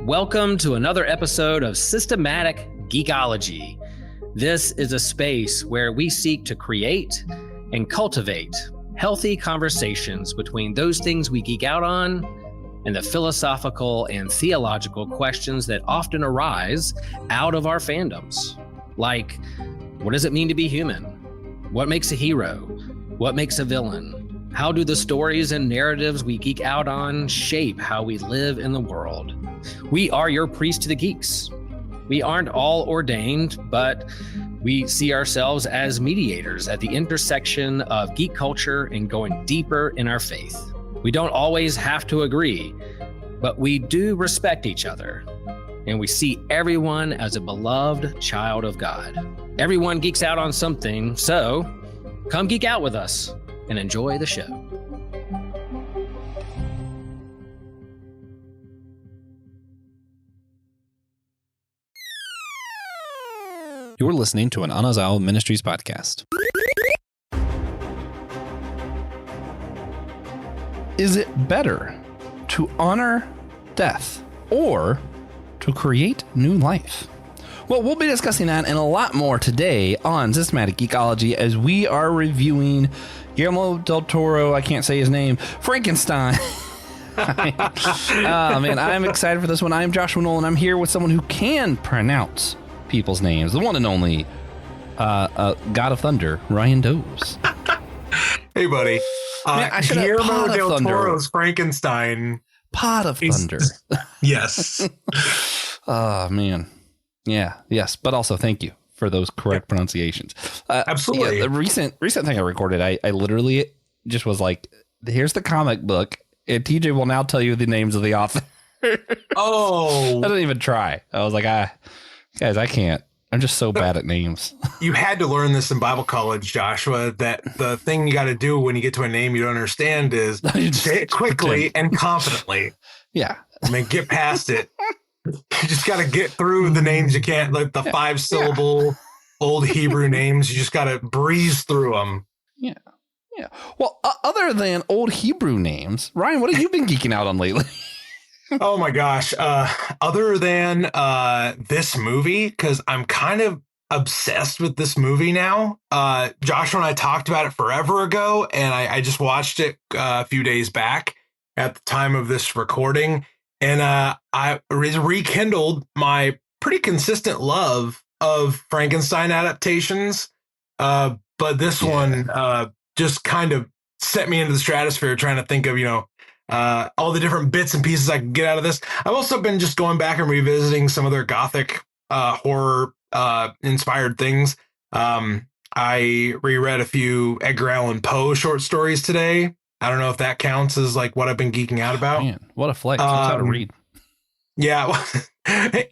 Welcome to another episode of Systematic Geekology. This is a space where we seek to create and cultivate healthy conversations between those things we geek out on and the philosophical and theological questions that often arise out of our fandoms. Like, what does it mean to be human? What makes a hero? What makes a villain? How do the stories and narratives we geek out on shape how we live in the world? We are your priest to the geeks. We aren't all ordained, but we see ourselves as mediators at the intersection of geek culture and going deeper in our faith. We don't always have to agree, but we do respect each other, and we see everyone as a beloved child of God. Everyone geeks out on something, so come geek out with us and enjoy the show. You're listening to an Anazao Ministries podcast. Is it better to honor death or to create new life? Well, we'll be discussing that and a lot more today on Systematic Geekology as we are reviewing Guillermo del Toro, I can't say his name, Frankenstein. Oh man, I'm excited for this one. I'm Joshua Noel, and I'm here with someone who can pronounce people's names. The one and only God of Thunder, Ryan Doze. Hey, buddy. Man, Guillermo del Toro's Frankenstein. Pot of Thunder. Yes. Oh, man. Yeah, yes. But also, thank you for those correct pronunciations. Absolutely. Yeah, the recent thing I recorded, I literally just was like, here's the comic book, and TJ will now tell you the names of the author. Oh. I didn't even try. I was like, guys, I can't. I'm just so bad at names. You had to learn this in Bible college, Joshua, that the thing you got to do when you get to a name you don't understand is say it quickly and confidently. Yeah. I mean, get past it. You just got to get through the names you can't, like the 5-syllable old Hebrew names. You just got to breeze through them. Yeah. Yeah. Well, other than old Hebrew names, Ryan, what have you been geeking out on lately? Oh my gosh. Other than this movie, because I'm kind of obsessed with this movie now. Joshua and I talked about it forever ago, and I just watched it a few days back at the time of this recording. And I rekindled my pretty consistent love of Frankenstein adaptations. But this one just kind of set me into the stratosphere trying to think of, all the different bits and pieces I can get out of this. I've also been just going back and revisiting some of their gothic horror inspired things. I reread a few Edgar Allan Poe short stories today. I don't know if that counts as like what I've been geeking out about. Man, what a flex. That's how to read. Yeah.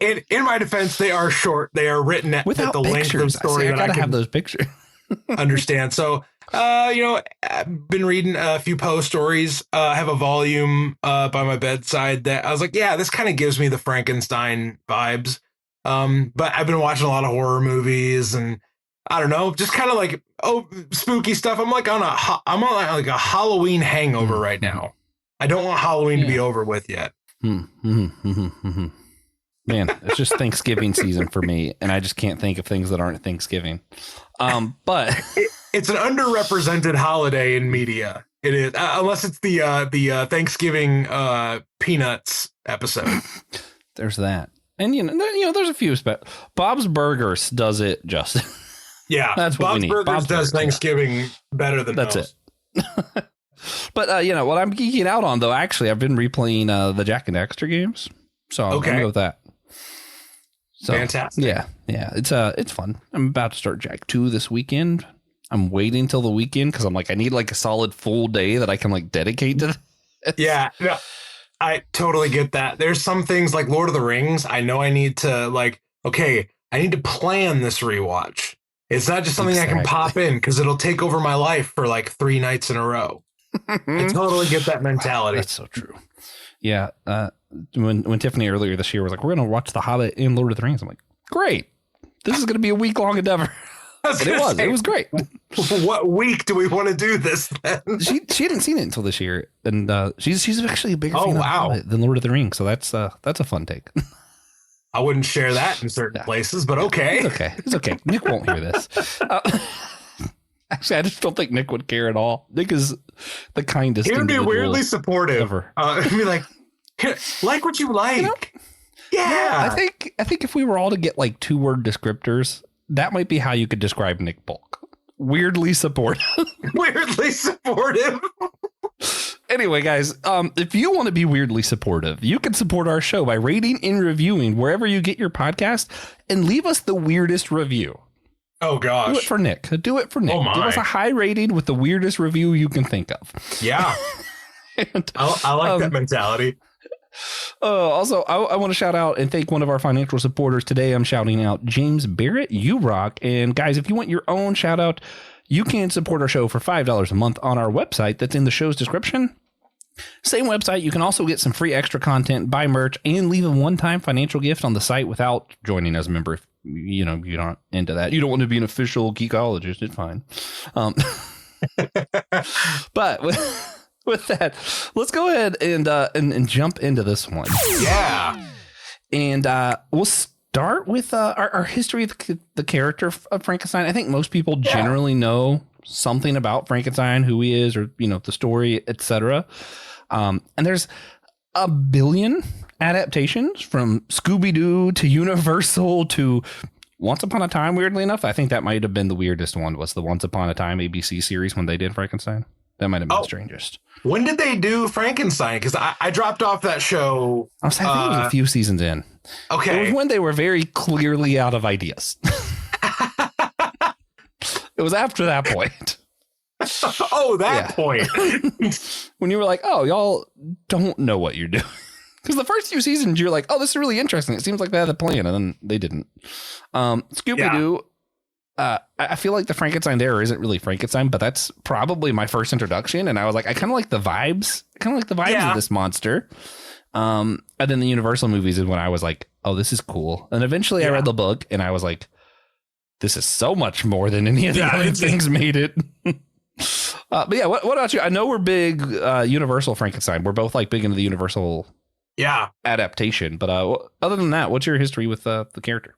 In my defense, they are short. They are written at the length of story. I gotta have those pictures. Understand. So, I've been reading a few Poe stories. I have a volume by my bedside that I was like, yeah, this kind of gives me the Frankenstein vibes. But I've been watching a lot of horror movies and I don't know, just kind of like, spooky stuff. I'm like I'm on like a Halloween hangover right now. I don't want Halloween to be over with yet. Man, it's just Thanksgiving season for me, and I just can't think of things that aren't Thanksgiving. But it's an underrepresented holiday in media. It is, unless it's the Thanksgiving Peanuts episode. There's that, and there's a few. Bob's Burgers does it justice. Yeah, that's what Bob's we need. Burgers Bob's does Burgers, Thanksgiving better than that's most. It. But what I'm geeking out on though, actually, I've been replaying the Jack and Daxter games, so I'm gonna go with that. So, fantastic. Yeah, it's fun. I'm about to start Jack 2 this weekend. I'm waiting till the weekend because I'm like, I need like a solid full day that I can like dedicate to this. Yeah, no, I totally get that. There's some things like Lord of the Rings. I know I need to I need to plan this rewatch. It's not just something I can pop in because it'll take over my life for like 3 nights in a row. I totally get that mentality. That's so true. Yeah. When Tiffany earlier this year was like, we're going to watch The Hobbit and Lord of the Rings. I'm like, great. This is going to be a week-long endeavor. It was great. What week do we want to do this then? She hadn't seen it until this year, and she's actually a bigger fan of it than Lord of the Rings, so that's a fun take. I wouldn't share that in certain places, but okay. It's okay. Nick won't hear this. Actually, I just don't think Nick would care at all. Nick is the kindest. He would be weirdly supportive. Ever. He'd be like what you like. Yeah. I think if we were all to get like 2-word descriptors, that might be how you could describe Nick Bulk. Weirdly supportive. Weirdly supportive. Anyway, guys, if you want to be weirdly supportive, you can support our show by rating and reviewing wherever you get your podcast, and leave us the weirdest review. Oh, gosh. Do it for Nick. Oh, my. Give us a high rating with the weirdest review you can think of. Yeah. And, I like that mentality. Also, I want to shout out and thank one of our financial supporters today. I'm shouting out James Barrett. You rock. And guys, if you want your own shout out, you can support our show for $5 a month on our website that's in the show's description. Same website. You can also get some free extra content, buy merch, and leave a one-time financial gift on the site without joining as a member. If you're not into that, you don't want to be an official geekologist, it's fine. But with that, let's go ahead and jump into this one. Yeah. And we'll start with our history of the character of Frankenstein. I think most people generally know something about Frankenstein, who he is, or, the story, etc. And there's a billion adaptations from Scooby-Doo to Universal to Once Upon a Time. Weirdly enough, I think that might have been the weirdest one, was the Once Upon a Time ABC series when they did Frankenstein. That might have been the strangest. When did they do Frankenstein? Because I dropped off that show. I think it was a few seasons in. Okay. It was when they were very clearly out of ideas. It was after that point. Point. When you were like, oh, y'all don't know what you're doing. Because the first few seasons, you're like, oh, this is really interesting. It seems like they had a plan, and then they didn't. Scooby-Doo. I feel like the Frankenstein era isn't really Frankenstein, but that's probably my first introduction. And I was like, I kind of like the vibes. Of this monster. And then the Universal movies is when I was like, oh, this is cool. And eventually I read the book and I was like, this is so much more than any of the other things made it. But yeah, what about you? I know we're big Universal Frankenstein. We're both like big into the Universal adaptation. But other than that, what's your history with the character?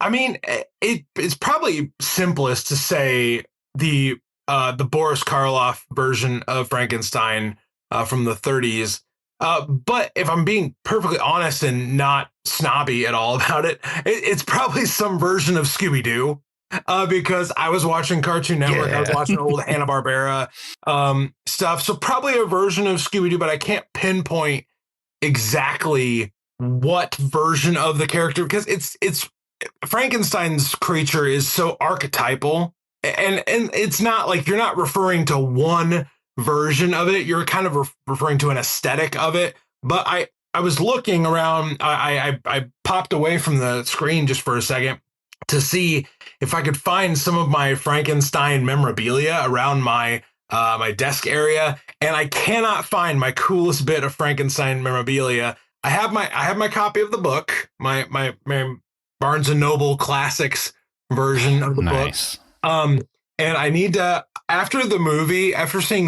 I mean, it's probably simplest to say the Boris Karloff version of Frankenstein from the 30s. But if I'm being perfectly honest and not snobby at all about it, it's probably some version of Scooby-Doo. Because I was watching Cartoon Network, I was watching old Hanna-Barbera stuff. So probably a version of Scooby-Doo, but I can't pinpoint exactly what version of the character, because it's Frankenstein's creature is so archetypal, and it's not like you're not referring to one version of it. You're kind of referring to an aesthetic of it. But I was looking around. I popped away from the screen just for a second to see if I could find some of my Frankenstein memorabilia around my my desk area, and I cannot find my coolest bit of Frankenstein memorabilia. I have my copy of the book, my Barnes and Noble Classics version of the book. And I need to, after seeing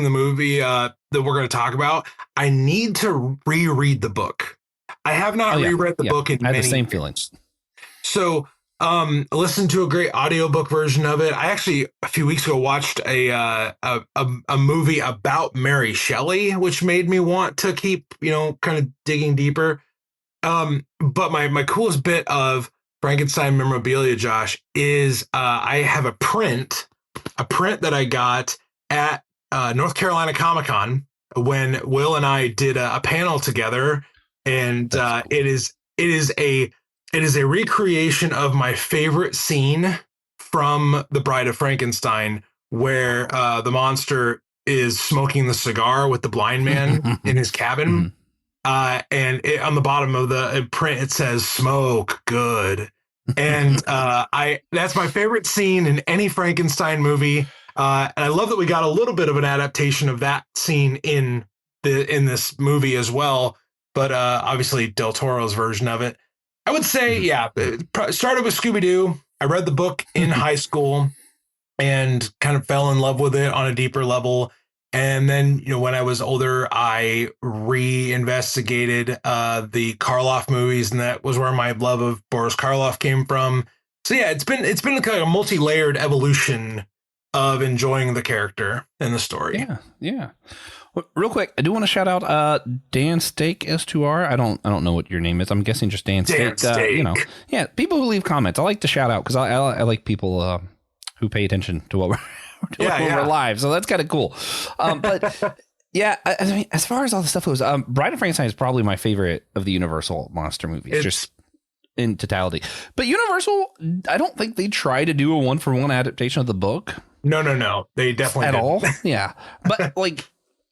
the movie that we're going to talk about, I need to reread the book. I have not reread the book in many I had the same years. feelings. So listened to a great audiobook version of it. I actually a few weeks ago watched a movie about Mary Shelley, which made me want to keep, kind of digging deeper. But my coolest bit of Frankenstein memorabilia, Josh, is I have a print that I got at North Carolina Comic-Con when Will and I did a panel together, and cool. It is a recreation of my favorite scene from The Bride of Frankenstein, where the monster is smoking the cigar with the blind man in his cabin. And on the bottom of the print, it says "Smoke good." And that's my favorite scene in any Frankenstein movie. And I love that we got a little bit of an adaptation of that scene in this movie as well. But obviously Del Toro's version of it. I would say, it started with Scooby-Doo. I read the book in high school. and kind of fell in love with it on a deeper level. And then, when I was older, I re-investigated the Karloff movies, and that was where my love of Boris Karloff came from. So yeah, it's been kind of a multi-layered evolution of enjoying the character and the story. Yeah. Well, real quick, I do want to shout out Dan Steak S2R. I don't know what your name is. I'm guessing just Dan Steak. Yeah, people who leave comments, I like to shout out because I like people who pay attention to what we're doing when we're live. So that's kind of cool. But yeah, I mean, as far as all the stuff goes, Bride of Frankenstein is probably my favorite of the Universal monster movies, just in totality. But Universal, I don't think they try to do a one-for-one adaptation of the book. No. They definitely at didn't. all. Yeah, but like,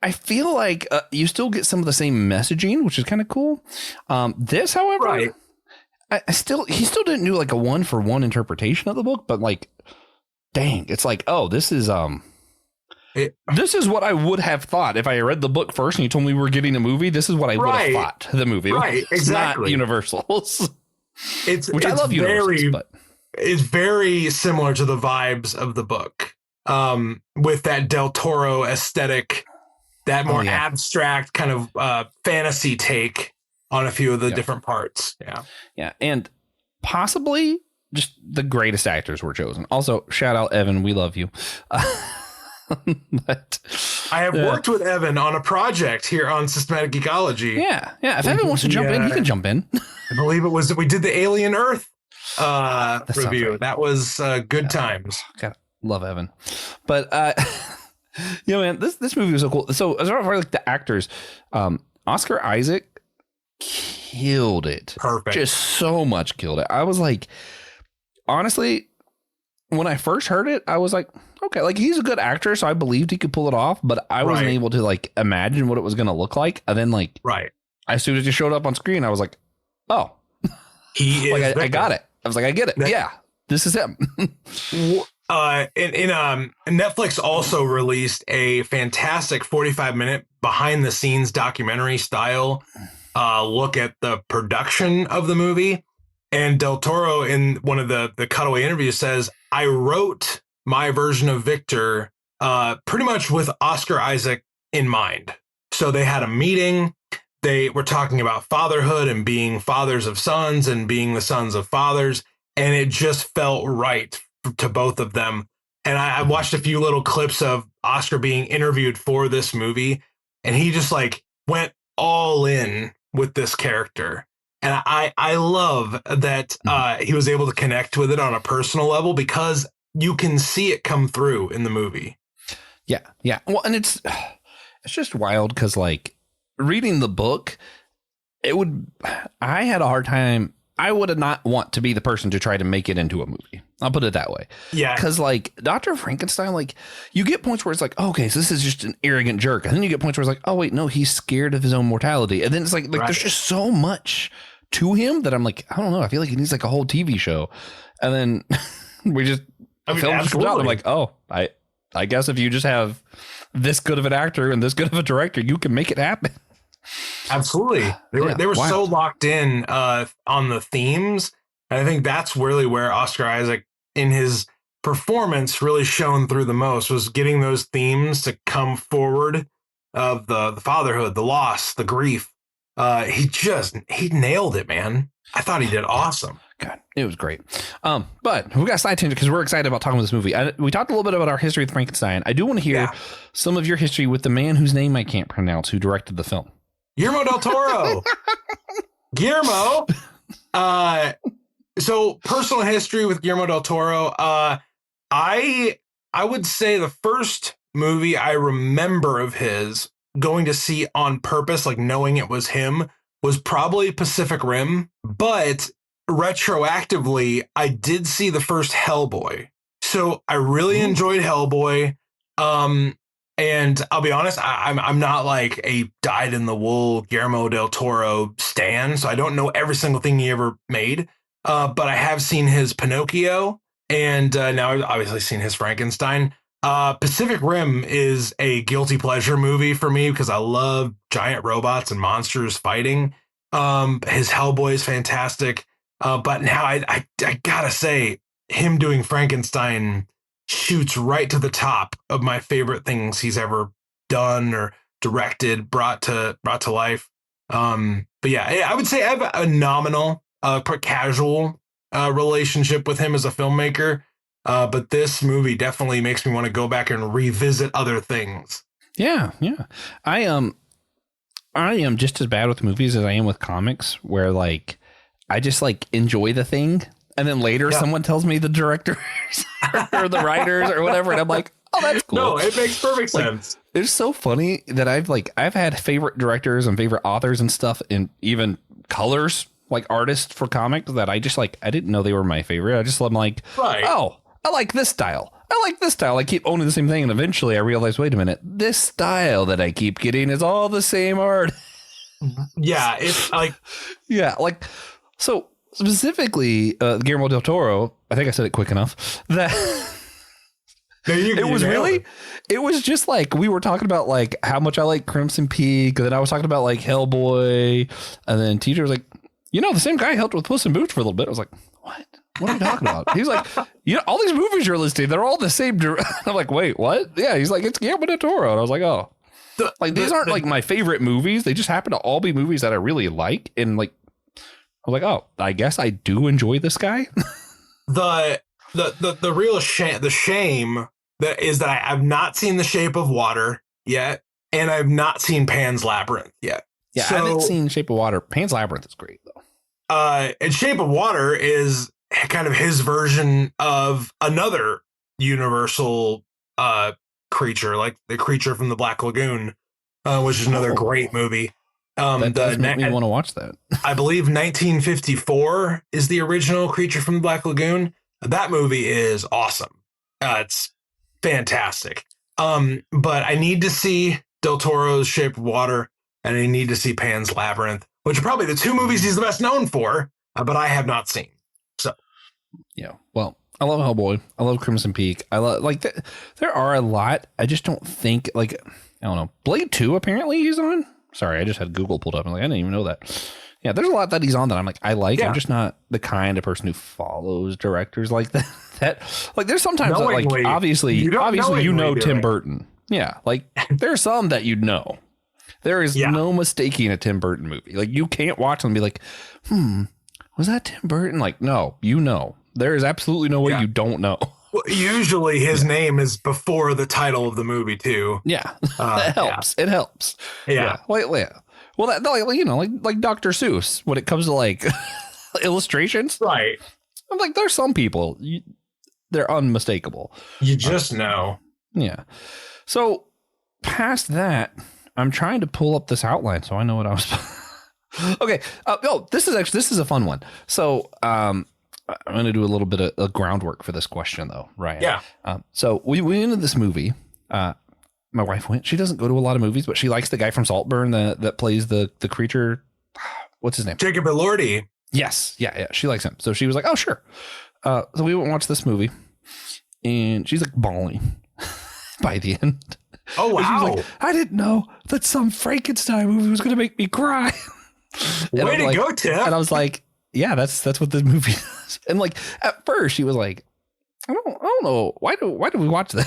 I feel like you still get some of the same messaging, which is kind of cool. This, however, right. he still didn't do like a one-for-one interpretation of the book, but like, dang, it's like, oh, this is what I would have thought if I read the book first and you told me we were getting a movie. This is what I would have thought the movie was. Right, exactly. Not Universal's. I love very, but it's very similar to the vibes of the book, with that Del Toro aesthetic, that more abstract kind of fantasy take on a few of the different parts. Yeah, and possibly just the greatest actors were chosen. Also, shout out Evan, we love you. But I have worked with Evan on a project here on Systematic Geekology. Yeah. If Evan wants to jump in, he can jump in. I believe we did the Alien Earth review. Right. That was good times. God, love Evan. But man, this movie was so cool. So as far as like the actors, Oscar Isaac killed it. Perfect. Just so much killed it. I was like, honestly, when I first heard it, I was like, okay, like he's a good actor, so I believed he could pull it off, but I wasn't able to like imagine what it was going to look like. And then like, as soon as he showed up on screen, I was like, oh, he is. I got it. I was like, I get it. Yeah, this is him. Netflix also released a fantastic 45-minute behind the scenes documentary style look at the production of the movie. And Del Toro, in one of the cutaway interviews, says, I wrote my version of Victor pretty much with Oscar Isaac in mind. So they had a meeting. They were talking about fatherhood and being fathers of sons and being the sons of fathers. And it just felt right to both of them. And I watched a few little clips of Oscar being interviewed for this movie. And he just like went all in with this character. And I love that he was able to connect with it on a personal level because you can see it come through in the movie. Yeah. Well, and it's just wild because like reading the book, I had a hard time. I would not want to be the person to try to make it into a movie. I'll put it that way. Yeah. Because like Dr. Frankenstein, like you get points where it's like, oh, okay, so this is just an arrogant jerk. And then you get points where it's like, oh, wait, no, he's scared of his own mortality. And then it's like there's just so much to him that I'm like, I don't know. I feel like he needs like a whole TV show. And then we just, film just comes out. I'm like, oh, I guess if you just have this good of an actor and this good of a director, you can make it happen. Absolutely. They were so locked in on the themes. And I think that's really where Oscar Isaac in his performance really shone through the most, was getting those themes to come forward of the fatherhood, the loss, the grief. He nailed it, man. I thought he did awesome. God, it was great. But we got a side tangent because we're excited about talking about this movie. We talked a little bit about our history with Frankenstein. I do want to hear some of your history with the man whose name I can't pronounce, who directed the film. Guillermo del Toro. Guillermo. So personal history with Guillermo del Toro. I would say the first movie I remember of his going to see on purpose, like knowing it was him, was probably Pacific Rim. But retroactively, I did see the first Hellboy. So I really enjoyed Hellboy. And I'll be honest, I'm not like a dyed-in-the-wool Guillermo del Toro stan, so I don't know every single thing he ever made. But I have seen his Pinocchio, and now I've obviously seen his Frankenstein. Pacific Rim is a guilty pleasure movie for me because I love giant robots and monsters fighting. His Hellboy is fantastic. But now I gotta say, him doing Frankenstein shoots right to the top of my favorite things he's ever done or directed, brought to life. But yeah, I would say I have a nominal, casual relationship with him as a filmmaker. But this movie definitely makes me want to go back and revisit other things. Yeah. I am just as bad with movies as I am with comics, where like I just like enjoy the thing, and then later someone tells me the directors or the writers or whatever, and I'm like, oh, that's cool. No, it makes perfect sense. It's so funny that I've had favorite directors and favorite authors and stuff, and even colors, like artists for comics, that I just like, I didn't know they were my favorite. I'm like, oh, I like this style. I keep owning the same thing. And eventually I realized, wait a minute, this style that I keep getting is all the same art. Yeah. It's like, so specifically, Guillermo del Toro, I think I said it quick enough, that it was just like, we were talking about like how much I like Crimson Peak. And then I was talking about like Hellboy. And then TJ was like, the same guy helped with Puss in Boots for a little bit. I was like, what are you talking about? He's like, all these movies you're listing, they're all the same. I'm like, wait, what? Yeah. He's like, it's Guillermo del Toro. And I was like, oh, these aren't like my favorite movies. They just happen to all be movies that I really like. And like, I was like, oh, I guess I do enjoy this guy. the real shame that is that I have not seen The Shape of Water yet. And I've not seen Pan's Labyrinth yet. Yeah. I haven't seen Shape of Water. Pan's Labyrinth is great though. And Shape of Water is kind of his version of another universal creature, like the creature from the Black Lagoon, which is another great movie. That does make me want to watch that. I believe 1954 is the original Creature from the Black Lagoon. That movie is awesome. It's fantastic. But I need to see Del Toro's Shape of Water, and I need to see Pan's Labyrinth, which are probably the two movies he's the best known for, but I have not seen. So, yeah. Well, I love Hellboy. I love Crimson Peak. I love there are a lot. I just don't think I don't know. Blade 2 apparently he's on. Sorry, I just had Google pulled up. I'm like, I didn't even know that. Yeah, there's a lot that he's on that I'm like, I like. Yeah. I'm just not the kind of person who follows directors like that. There's sometimes obviously Tim Burton. Yeah, like there's some that There is no mistaking a Tim Burton movie. Like you can't watch them and be like, was that Tim Burton? Like, no, there is absolutely no way you don't know. Well, usually his name is before the title of the movie too. Yeah, that helps. Yeah. It helps. Yeah. Well, like Dr. Seuss when it comes to like illustrations, right? I'm like, there's some people they're unmistakable. You just know. Yeah. So past that, I'm trying to pull up this outline so I know what I was. Okay. This is a fun one. So I'm going to do a little bit of groundwork for this question, though, Ryan. Yeah. So we went into this movie. My wife went. She doesn't go to a lot of movies, but she likes the guy from Saltburn that plays the creature. What's his name? Jacob Elordi. Yes. Yeah. She likes him. So she was like, oh, sure. So we went and watched this movie, and she's like bawling by the end. Oh, wow. She was like, I didn't know that some Frankenstein movie was going to make me cry. Way to go, Tim. And I was like, yeah, that's what this movie is. And like, at first she was like, I don't know. Why do we watch that?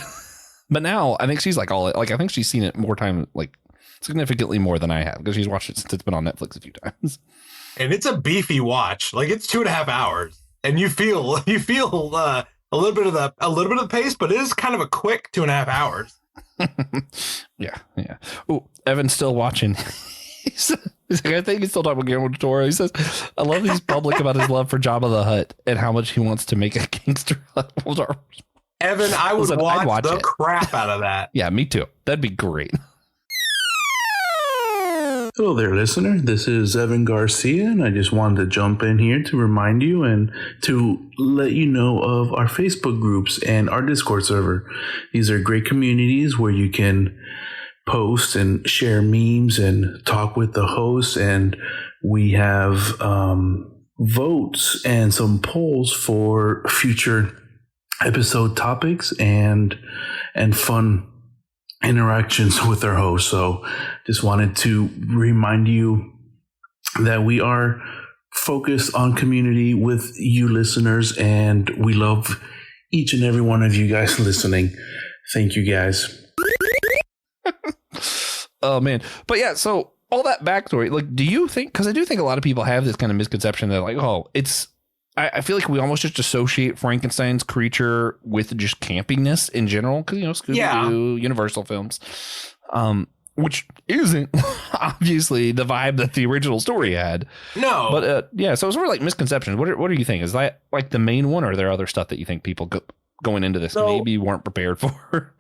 But now I think she's like I think she's seen it more time, like significantly more than I have, because she's watched it since it's been on Netflix a few times. And it's a beefy watch. Like it's 2.5 hours and you feel a little bit of the pace, but it is kind of a quick 2.5 hours. Yeah. Oh, Evan's still watching. He's like, I think he's still talking about Guillermo del Toro. He says, I love he's public about his love for Jabba the Hutt and how much he wants to make a gangster. Evan, I would watch the crap out of that. Yeah, me too. That'd be great. Hello there, listener. This is Evan Garcia, and I just wanted to jump in here to remind you and to let you know of our Facebook groups and our Discord server. These are great communities where you can post and share memes and talk with the hosts, and we have votes and some polls for future episode topics and fun interactions with our hosts. So just wanted to remind you that we are focused on community with you listeners, and we love each and every one of you guys listening. Thank you guys. Oh man. But yeah, so all that backstory, like, do you think, because I do think a lot of people have this kind of misconception that like, oh, it's, I feel like we almost just associate Frankenstein's creature with just campiness in general, because, you know, Scooby-Doo, Universal films, which isn't obviously the vibe that the original story had. No. But yeah, so it's sort of like misconceptions. What do you think? Is that like the main one, or are there other stuff that you think people going into this maybe weren't prepared for?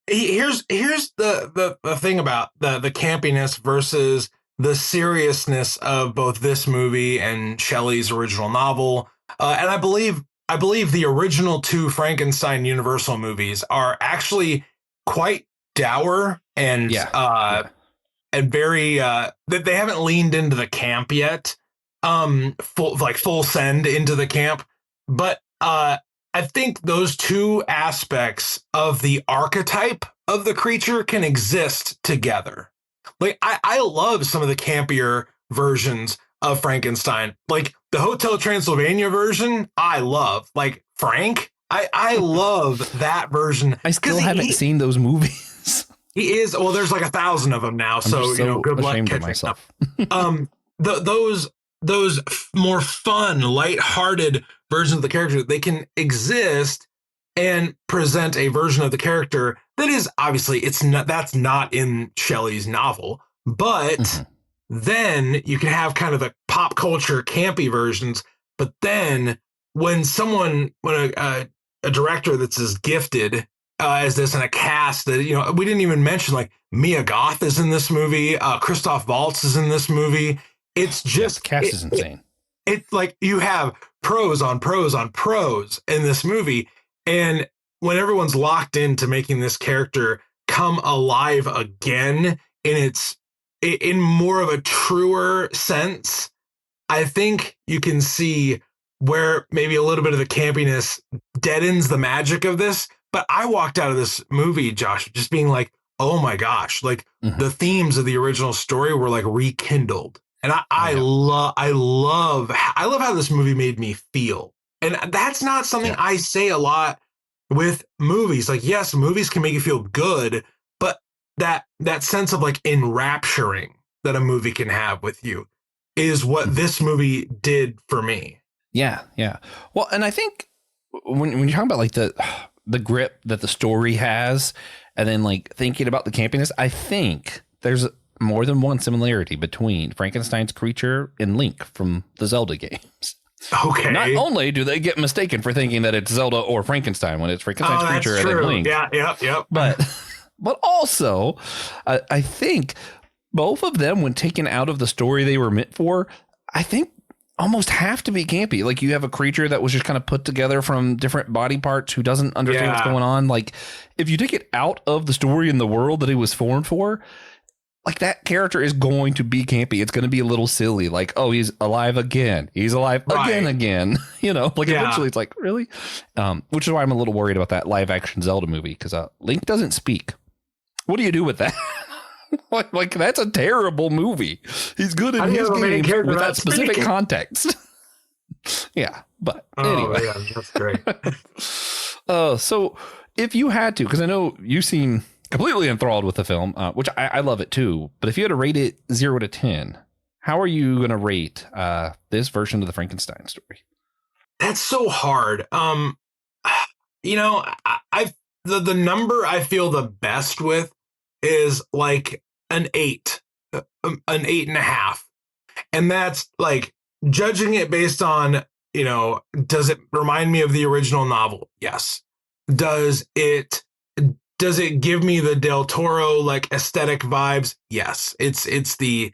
Here's the thing about the campiness versus the seriousness of both this movie and Shelley's original novel. And I believe the original 2 Frankenstein Universal movies are actually quite dour and and very that they haven't leaned into the camp yet. Full send into the camp. But I think those 2 aspects of the archetype of the creature can exist together. Like, I love some of the campier versions of Frankenstein. Like, the Hotel Transylvania version, I love. Like, Frank, I love that version. I still haven't seen those movies. He is, well, there's like 1,000 of them now, so you know, good luck catching up. Those more fun, lighthearted versions of the character, they can exist and present a version of the character that is obviously that's not in Shelley's novel, but then you can have kind of the pop culture campy versions. But then when a director that's as gifted as this, and a cast that, you know, we didn't even mention, like Mia Goth is in this movie, Christoph Waltz is in this movie. It's just the cast is insane. It's like you have pros on pros on pros in this movie. And when everyone's locked into making this character come alive again in more of a truer sense, I think you can see where maybe a little bit of the campiness deadens the magic of this. But I walked out of this movie, Josh, just being like, oh my gosh, like the themes of the original story were like rekindled. And I love how this movie made me feel. And that's not something I say a lot with movies. Like, yes, movies can make you feel good, but that sense of like enrapturing that a movie can have with you is what this movie did for me. Yeah, yeah. Well, and I think when you're talking about like the grip that the story has, and then like thinking about the campiness, I think there's more than one similarity between Frankenstein's creature and Link from the Zelda games. Okay. Not only do they get mistaken for thinking that it's Zelda or Frankenstein when it's Frankenstein's creature and then Link. Yeah. But also, I think both of them, when taken out of the story they were meant for, I think almost have to be campy. Like, you have a creature that was just kind of put together from different body parts who doesn't understand what's going on. Like, if you take it out of the story and the world that it was formed for, like, that character is going to be campy. It's going to be a little silly. Like, oh, he's alive again. He's alive again. You know, like eventually it's like, really? Which is why I'm a little worried about that live action Zelda movie, because Link doesn't speak. What do you do with that? like that's a terrible movie. He's good in his games with that specific context. Yeah, but anyway. Yeah, that's great. So if you had to, because I know you seem completely enthralled with the film, which I love it too, but if you had to rate it 0 to 10, how are you going to rate this version of the Frankenstein story? That's so hard. You know, the number I feel the best with is like an 8, an 8.5. And that's like judging it based on, you know, does it remind me of the original novel? Yes. Does it give me the Del Toro like aesthetic vibes? Yes. It's the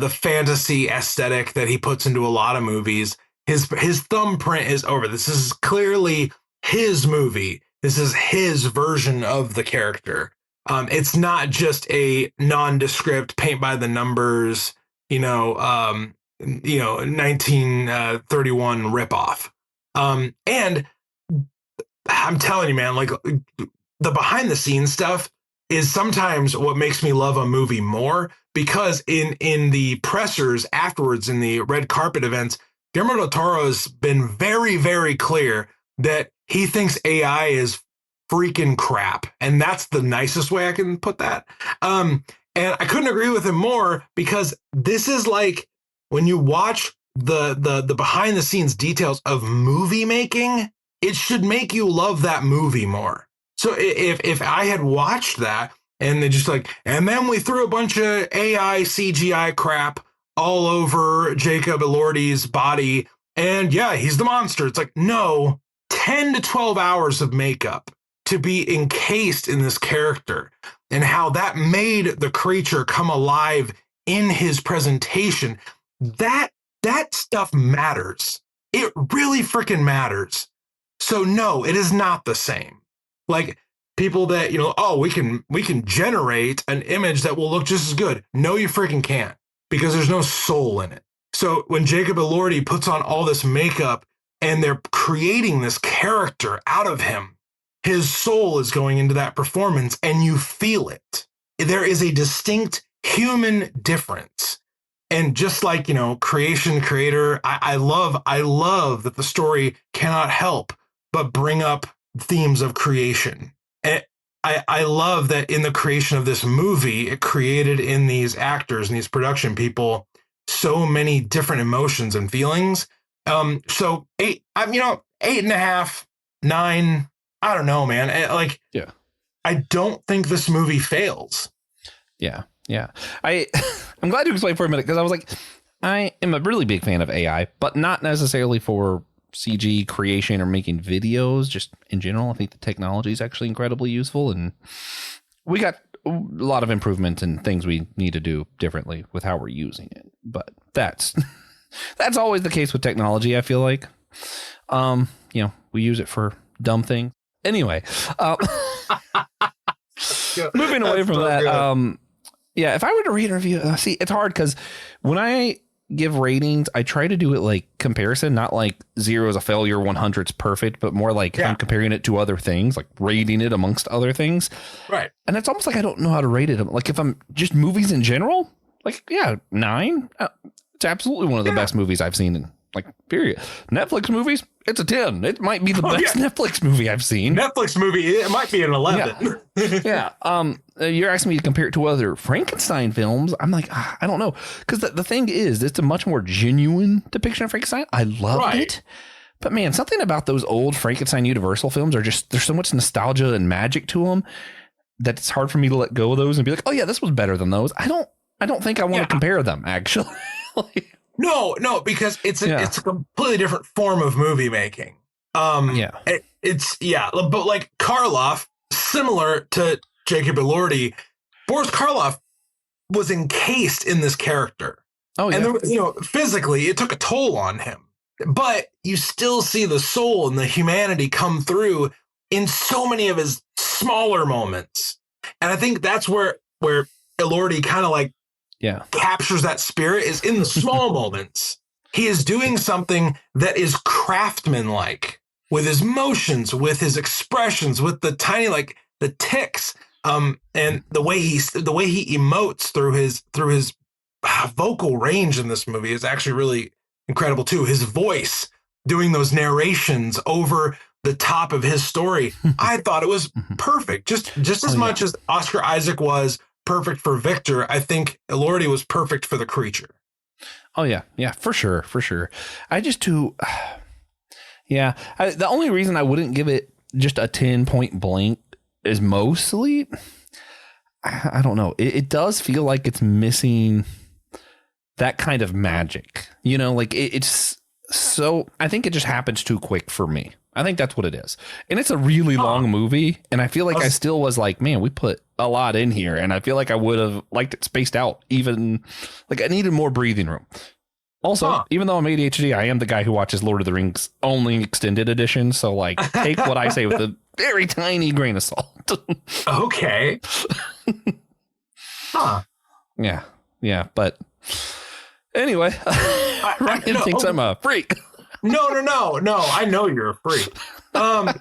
fantasy aesthetic that he puts into a lot of movies. His thumbprint is over. This is clearly his movie. This is his version of the character. It's not just a nondescript paint by the numbers, 1931 ripoff. And I'm telling you, man, like the behind the scenes stuff is sometimes what makes me love a movie more, because in the pressers afterwards, in the red carpet events, Guillermo del Toro has been very, very clear that he thinks AI is freaking crap. And that's the nicest way I can put that. And I couldn't agree with him more, because this is like when you watch the behind the scenes details of movie making, it should make you love that movie more. So if I had watched that and they just like, and then we threw a bunch of AI CGI crap all over Jacob Elordi's body, and yeah, he's the monster. It's like, no, 10 to 12 hours of makeup to be encased in this character, and how that made the creature come alive in his presentation. That stuff matters. It really freaking matters. So no, it is not the same. Like people that, oh, we can generate an image that will look just as good. No, you freaking can't, because there's no soul in it. So when Jacob Elordi puts on all this makeup and they're creating this character out of him, his soul is going into that performance and you feel it. There is a distinct human difference. And just like, creator, I love that the story cannot help but bring up themes of creation. And I love that in the creation of this movie, it created in these actors and these production people so many different emotions and feelings. So 8.5, 9, I don't know, man. Yeah. I don't think this movie fails. Yeah. I'm glad you explained for a minute, because I was like, I am a really big fan of AI, but not necessarily for CG creation or making videos. Just in general, I think the technology is actually incredibly useful, and we got a lot of improvements and things we need to do differently with how we're using it. But that's always the case with technology, I feel like. We use it for dumb things. Anyway, moving away from that. Yeah, if I were to read a review, see, it's hard because when I give ratings, I try to do it like comparison, not like 0 is a failure, 100 is perfect, but more like I'm comparing it to other things, like rating it amongst other things. Right. And it's almost like I don't know how to rate it. Like if I'm just movies in general, like, 9. It's absolutely one of the best movies I've seen in period. Netflix movies, it's a 10. It might be the best Netflix movie I've seen. Netflix movie, it might be an 11. Yeah. You're asking me to compare it to other Frankenstein films. I'm like, I don't know. Because the thing is, it's a much more genuine depiction of Frankenstein. I loved it. But man, something about those old Frankenstein Universal films are just, there's so much nostalgia and magic to them that it's hard for me to let go of those and be like, oh yeah, this was better than those. I don't think I want to compare them, actually. No, because it's a completely different form of movie making. But like Karloff, similar to Jacob Elordi, Boris Karloff was encased in this character. Oh, yeah. And there, physically, it took a toll on him. But you still see the soul and the humanity come through in so many of his smaller moments. And I think that's where Elordi kind of captures that spirit, is in the small moments. He is doing something that is craftsman-like, with his motions, with his expressions, with the tiny, the ticks, and the way he emotes through his vocal range in this movie is actually really incredible too. His voice doing those narrations over the top of his story, I thought it was perfect. Just as much as Oscar Isaac was perfect for Victor, I think Elordi was perfect for the creature. Oh yeah, for sure. I just the only reason I wouldn't give it just a 10 point blank is mostly, I don't know. It does feel like it's missing that kind of magic, it's so, I think it just happens too quick for me. I think that's what it is. And it's a really long movie. And I feel like I still was like, man, we put a lot in here. And I feel like I would have liked it spaced out, even I needed more breathing room. Also, even though I'm ADHD, I am the guy who watches Lord of the Rings only extended edition. So take what I say with a very tiny grain of salt. Okay. Yeah. But anyway, Ryan thinks I'm a freak. No. I know you're a freak. No,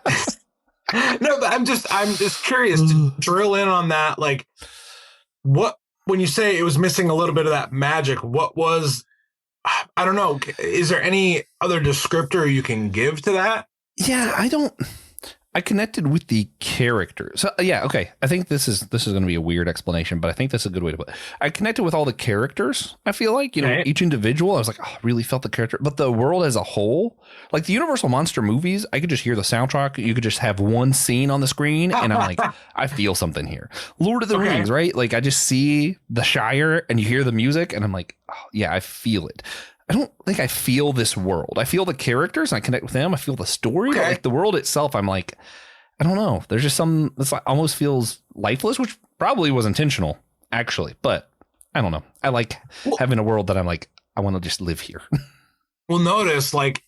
but I'm just curious to drill in on that. What, when you say it was missing a little bit of that magic, what was, I don't know. Is there any other descriptor you can give to that? Yeah, I connected with the character. So yeah, okay. I think this is going to be a weird explanation, but I think that's a good way to put it. I connected with all the characters. I feel like, Right. each individual, I was like, oh, I really felt the character, but the world as a whole, like the Universal Monster movies, I could just hear the soundtrack. You could just have one scene on the screen and I'm like, I feel something here. Lord of the Rings, right? Like I just see the Shire and you hear the music and I'm like, oh, yeah, I feel it. I don't think I feel this world. I feel the characters and I connect with them. I feel the story, but like the world itself, I'm like, I don't know. There's just some that's like almost feels lifeless, which probably was intentional, actually. But I don't know. I like having a world that I'm like, I want to just live here. Well, notice like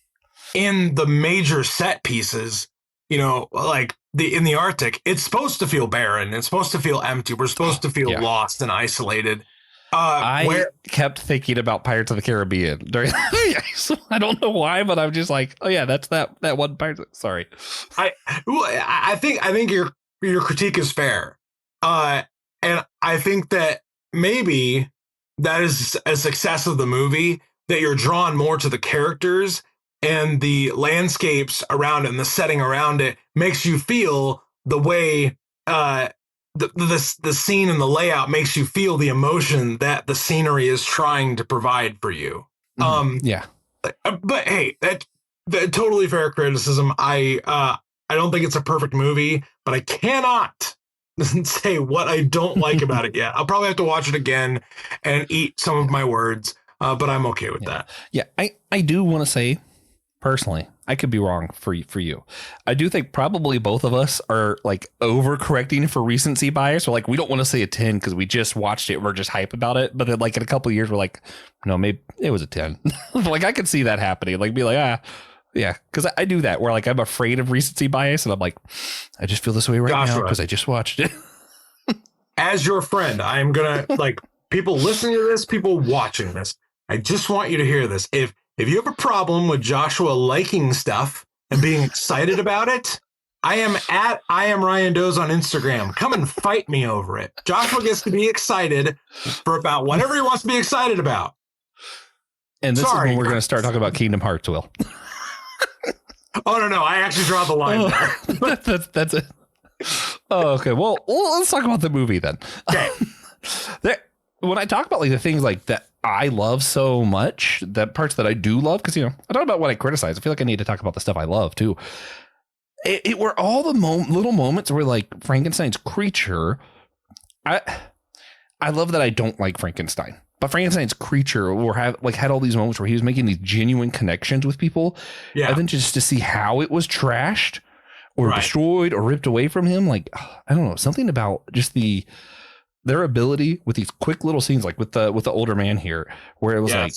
in the major set pieces, like in the Arctic, it's supposed to feel barren. It's supposed to feel empty. We're supposed to feel lost and isolated. I kept thinking about Pirates of the Caribbean during I don't know why, but I'm just like, oh yeah, that's that one Pirates. Sorry. I think your critique is fair. And I think that maybe that is a success of the movie, that you're drawn more to the characters and the landscapes around it and the setting around it makes you feel the way the scene and the layout makes you feel the emotion that the scenery is trying to provide for you. Yeah. But hey, that totally fair criticism. I don't think it's a perfect movie, but I cannot say what I don't like about it yet. I'll probably have to watch it again and eat some of my words, but I'm okay with that. Yeah, I do want to say, personally, I could be wrong for you. I do think probably both of us are like overcorrecting for recency bias. Or like, we don't want to say a 10 because we just watched it. We're just hype about it. But then like in a couple of years, we're like, no, maybe it was a 10. Like I could see that happening. Like be like, yeah. Because I do that where like I'm afraid of recency bias. And I'm like, I just feel this way right now because I just watched it. As your friend, I'm going to like people listening to this, people watching this. I just want you to hear this. If you have a problem with Joshua liking stuff and being excited about it, I am Ryan Doze on Instagram. Come and fight me over it. Joshua gets to be excited for about whatever he wants to be excited about. And this is when we're going to start talking about Kingdom Hearts, Will. Oh, no. I actually draw the line there. That's it. Oh, okay. Well, let's talk about the movie then. Okay. When I talk about like the things like that I love so much, that parts that I do love, because I talk about what I criticize. I feel like I need to talk about the stuff I love too. It were all the little moments where like Frankenstein's creature. I love that I don't like Frankenstein, but Frankenstein's creature had all these moments where he was making these genuine connections with people. Yeah. And then just to see how it was trashed or destroyed or ripped away from him, like I don't know, something about just their ability with these quick little scenes, like with the older man here, where it was like,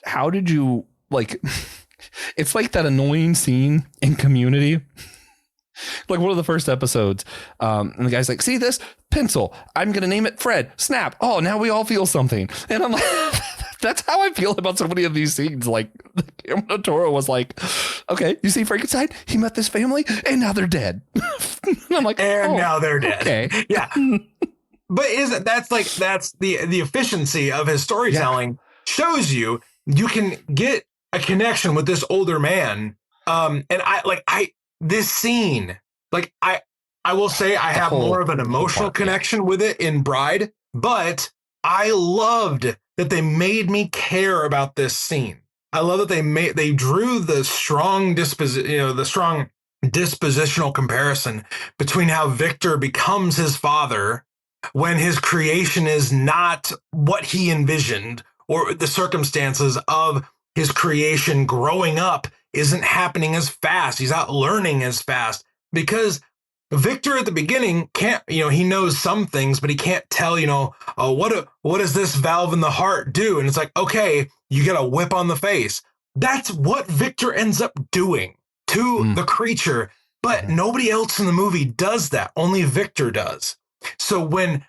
how did you like, it's like that annoying scene in Community, like one of the first episodes. And the guy's like, see this pencil, I'm going to name it Fred. Snap. Oh, now we all feel something. And I'm like, that's how I feel about so many of these scenes. Like Guillermo del Toro was like, okay, you see Frankenstein, he met this family and now they're dead. And I'm like, and now they're dead. Okay. Yeah. But that's the efficiency of his storytelling shows you can get a connection with this older man. And this scene, like I will say I have more of an emotional connection with it in Bride, but I loved that they made me care about this scene. I love that they drew the strong dispositional comparison between how Victor becomes his father when his creation is not what he envisioned, or the circumstances of his creation growing up isn't happening as fast. He's not learning as fast because Victor at the beginning can't, he knows some things, but he can't tell, what does this valve in the heart do? And it's like, okay, you get a whip on the face. That's what Victor ends up doing to the creature, but nobody else in the movie does that. Only Victor does. So when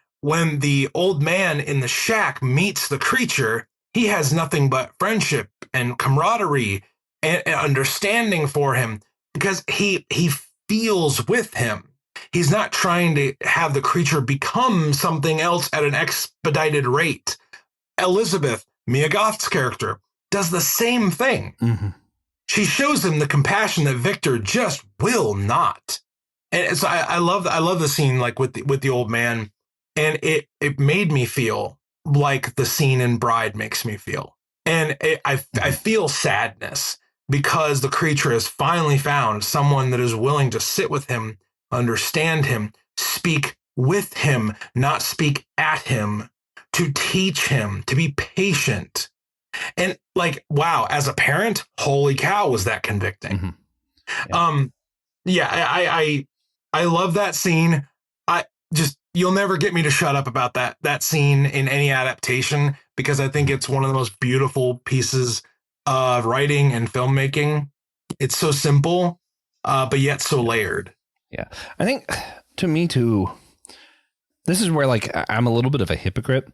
the old man in the shack meets the creature, he has nothing but friendship and camaraderie and understanding for him because he feels with him. He's not trying to have the creature become something else at an expedited rate. Elizabeth, Mia Goth's character, does the same thing. Mm-hmm. she shows him the compassion that Victor just will not. And so I love the scene like with the old man, and it made me feel like the scene in Bride makes me feel. And I feel sadness because the creature has finally found someone that is willing to sit with him, understand him, speak with him, not speak at him, to teach him, to be patient. And like, wow, as a parent, holy cow, was that convicting. I love that scene. You'll never get me to shut up about that scene in any adaptation, because I think it's one of the most beautiful pieces of writing and filmmaking. It's so simple, but yet so layered. Yeah. I think to me too, this is where like I'm a little bit of a hypocrite,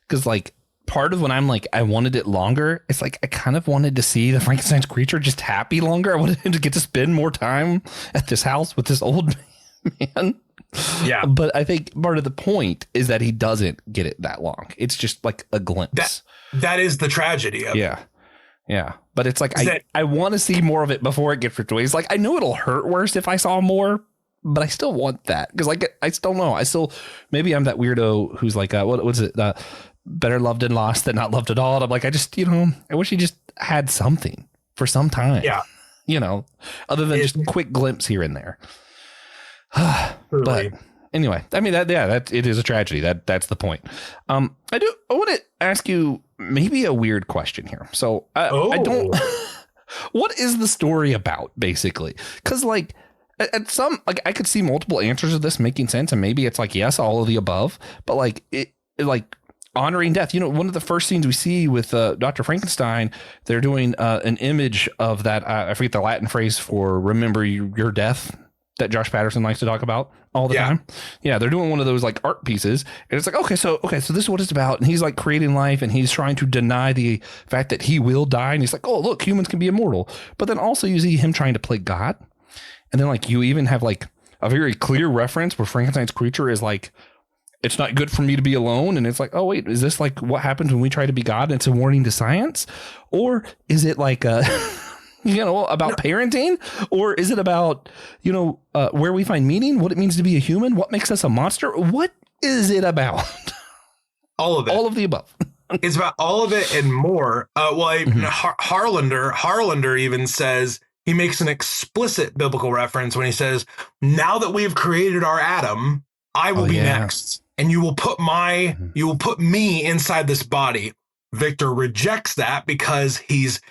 because like part of when I'm like, I wanted it longer, it's like I kind of wanted to see the Frankenstein's creature just happy longer. I wanted him to get to spend more time at this house with this old man. Yeah. But I think part of the point is that he doesn't get it that long. It's just like a glimpse. That is the tragedy of it. Yeah. But it's like, I want to see more of it before it gets ripped away. It's like, I know it'll hurt worse if I saw more, but I still want that. Because like, I still know. Maybe I'm that weirdo who's like, what was it? Better loved and lost than not loved at all. And I'm like, I wish he just had something for some time. Yeah. Other than just a quick glimpse here and there. But anyway, I mean that it is a tragedy. That's the point. I want to ask you maybe a weird question here. So I don't. What is the story about basically? Because like at some like I could see multiple answers of this making sense, and maybe it's like yes, all of the above. But like it like honoring death. One of the first scenes we see with Dr. Frankenstein, they're doing an image of that. I forget the Latin phrase for remember your death that Josh Patterson likes to talk about all the time. Yeah, they're doing one of those like art pieces, and it's like, okay, so this is what it's about. And he's like creating life, and he's trying to deny the fact that he will die. And he's like, oh, look, humans can be immortal. But then also you see him trying to play God. And then like you even have like a very clear reference where Frankenstein's creature is like, it's not good for me to be alone. And it's like, oh, wait, is this like what happens when we try to be God? And it's a warning to science? Or is it like about parenting? Or is it about, where we find meaning, what it means to be a human, what makes us a monster? What is it about? All of it. All of the above. It's about all of it and more. Harlander even says, he makes an explicit biblical reference when he says, now that we've created our Adam, I will be next. And you will put me inside this body. Victor rejects that because he's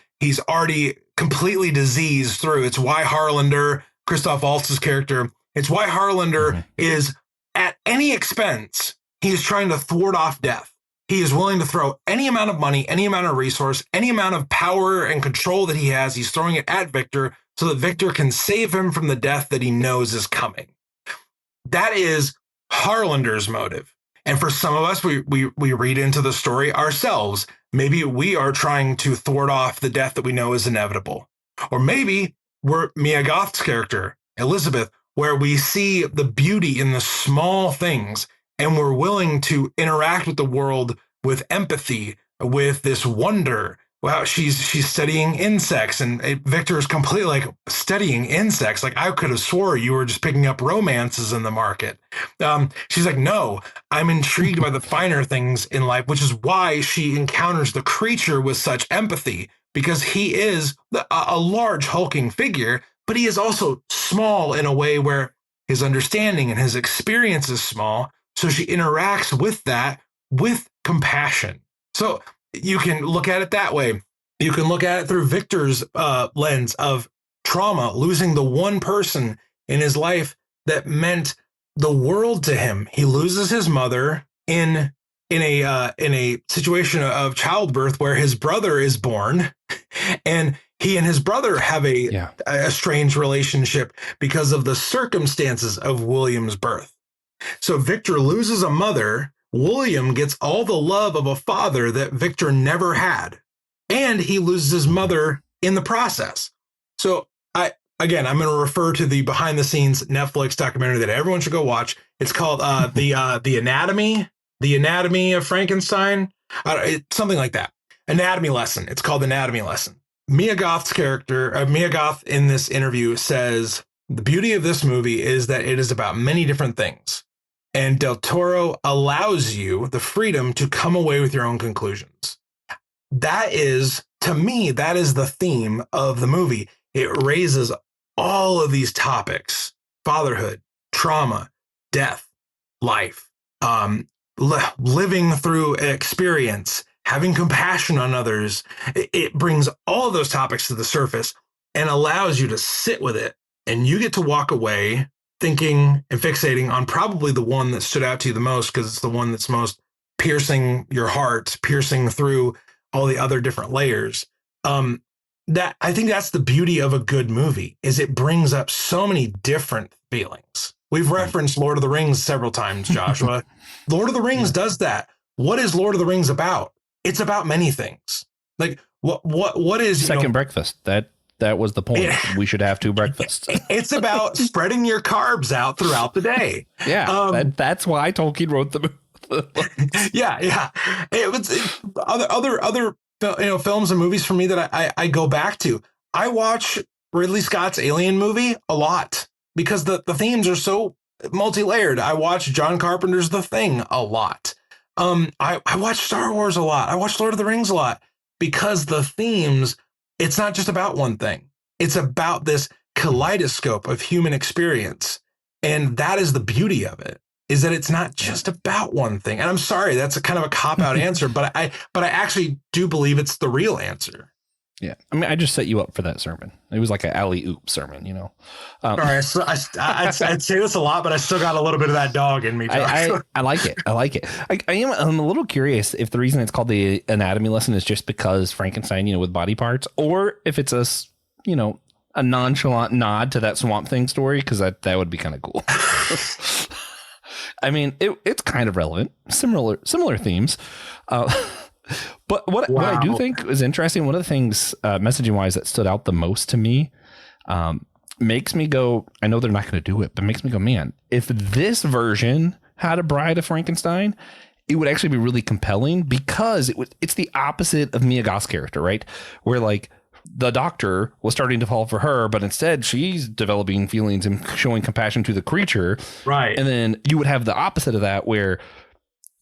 already completely diseased through. It's why Harlander, Christoph Waltz's character, it's why Harlander is at any expense. He is trying to thwart off death. He is willing to throw any amount of money, any amount of resource, any amount of power and control that he has. He's throwing it at Victor so that Victor can save him from the death that he knows is coming. That is Harlander's motive. And for some of us, we read into the story ourselves. Maybe we are trying to thwart off the death that we know is inevitable. Or maybe we're Mia Goth's character, Elizabeth, where we see the beauty in the small things and we're willing to interact with the world with empathy, with this wonder. Wow, she's studying insects, and Victor is completely like studying insects. Like I could have swore you were just picking up romances in the market. She's like, no, I'm intrigued by the finer things in life, which is why she encounters the creature with such empathy, because he is a large hulking figure, but he is also small in a way where his understanding and his experience is small. So she interacts with that with compassion. So you can look at it that way. You can look at it through Victor's lens of trauma, losing the one person in his life that meant the world to him. He loses his mother in a situation of childbirth where his brother is born, and he and his brother have a strange relationship because of the circumstances of William's birth. So Victor loses a mother. William gets all the love of a father that Victor never had, and he loses his mother in the process. So I'm going to refer to the behind the scenes Netflix documentary that everyone should go watch. It's called the Anatomy of Frankenstein. Something like that. Anatomy Lesson. It's called Anatomy Lesson. Mia Goth in this interview says, the beauty of this movie is that it is about many different things. And Del Toro allows you the freedom to come away with your own conclusions. That is, to me, that is the theme of the movie. It raises all of these topics: fatherhood, trauma, death, life, living through experience, having compassion on others. It brings all of those topics to the surface and allows you to sit with it. And you get to walk away thinking and fixating on probably the one that stood out to you the most, because it's the one that's most piercing your heart, piercing through all the other different layers. That I think that's the beauty of a good movie, is it brings up so many different feelings. We've referenced Lord of the Rings several times, Joshua. Lord of the Rings does that. What is Lord of the Rings about? It's about many things. Like what is second breakfast? That was the point. We should have 2 breakfasts. It's about spreading your carbs out throughout the day. Yeah, that's why Tolkien wrote the yeah. It was other films and movies for me that I go back to. I watch Ridley Scott's Alien movie a lot because the themes are so multi-layered. I watch John Carpenter's The Thing a lot. I watch Star Wars a lot. I watch Lord of the Rings a lot because the themes, it's not just about one thing. It's about this kaleidoscope of human experience. And that is the beauty of it, is that it's not just about one thing. And I'm sorry, that's a kind of a cop-out answer, but I actually do believe it's the real answer. Yeah. I mean, I just set you up for that sermon. It was like an alley-oop sermon, Sorry, I'd say this a lot, but I still got a little bit of that dog in me. I like it. I'm a little curious if the reason it's called the anatomy lesson is just because Frankenstein, with body parts, or if it's a nonchalant nod to that Swamp Thing story, because that would be kind of cool. I mean, it's kind of relevant, similar themes. But what I do think is interesting, one of the things messaging wise that stood out the most to me, makes me go, I know they're not going to do it, but makes me go, man, if this version had a Bride of Frankenstein, it would actually be really compelling, because it's the opposite of Mia Goth's character, right? Where like the doctor was starting to fall for her, but instead she's developing feelings and showing compassion to the creature. Right. And then you would have the opposite of that, where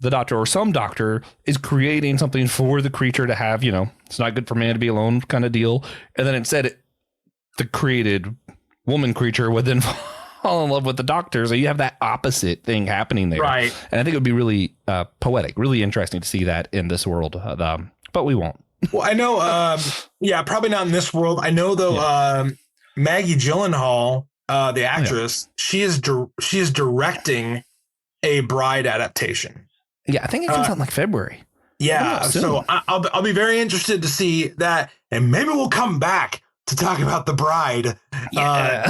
the doctor or some doctor is creating something for the creature to have, it's not good for man to be alone kind of deal. And then instead the created woman creature would then fall in love with the doctor. So you have that opposite thing happening there. Right. And I think it would be really poetic, really interesting to see that in this world. But we won't. Well, I know. Probably not in this world. I know though. Maggie Gyllenhaal, the actress, she is directing a Bride adaptation. Yeah, I think it comes out in like February. Yeah, so I'll be very interested to see that, and maybe we'll come back to talk about The Bride,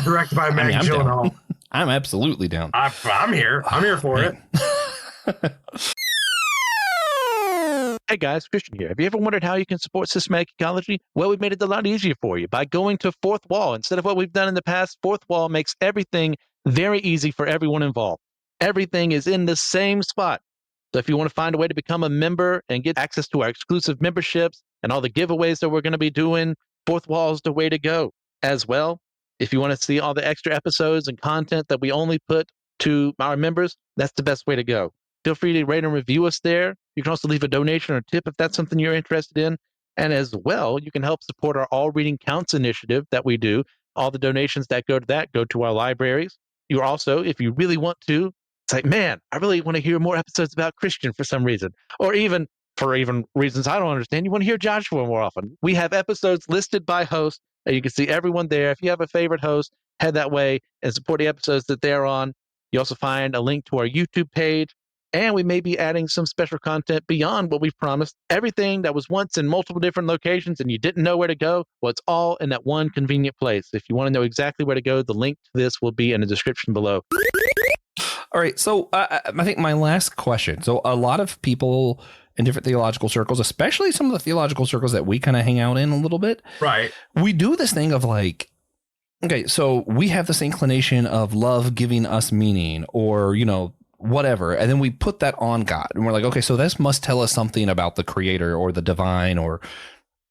directed by Maggie Gyllenhaal. I'm absolutely down. I'm here. I'm here for it. Hey guys, Christian here. Have you ever wondered how you can support Systematic Geekology? Well, we've made it a lot easier for you by going to Fourth Wall. Instead of what we've done in the past, Fourth Wall makes everything very easy for everyone involved. Everything is in the same spot. So if you want to find a way to become a member and get access to our exclusive memberships and all the giveaways that we're going to be doing, Fourth Wall is the way to go. As well, if you want to see all the extra episodes and content that we only put to our members, that's the best way to go. Feel free to rate and review us there. You can also leave a donation or tip if that's something you're interested in. And as well, you can help support our All Reading Counts initiative that we do. All the donations that go to that go to our libraries. You also, if you really want to, it's like, man, I really want to hear more episodes about Christian for some reason, or even for reasons I don't understand, you want to hear Joshua more often. We have episodes listed by host, and you can see everyone there. If you have a favorite host, head that way and support the episodes that they're on. You also find a link to our YouTube page, and we may be adding some special content beyond what we've promised. Everything that was once in multiple different locations and you didn't know where to go, well, it's all in that one convenient place. If you want to know exactly where to go, the link to this will be in the description below. All right. So I think my last question. So a lot of people in different theological circles, especially some of the theological circles that we kind of hang out in a little bit. Right. We do this thing of like, okay, so we have this inclination of love giving us meaning, or, whatever. And then we put that on God and we're like, okay, so this must tell us something about the creator or the divine or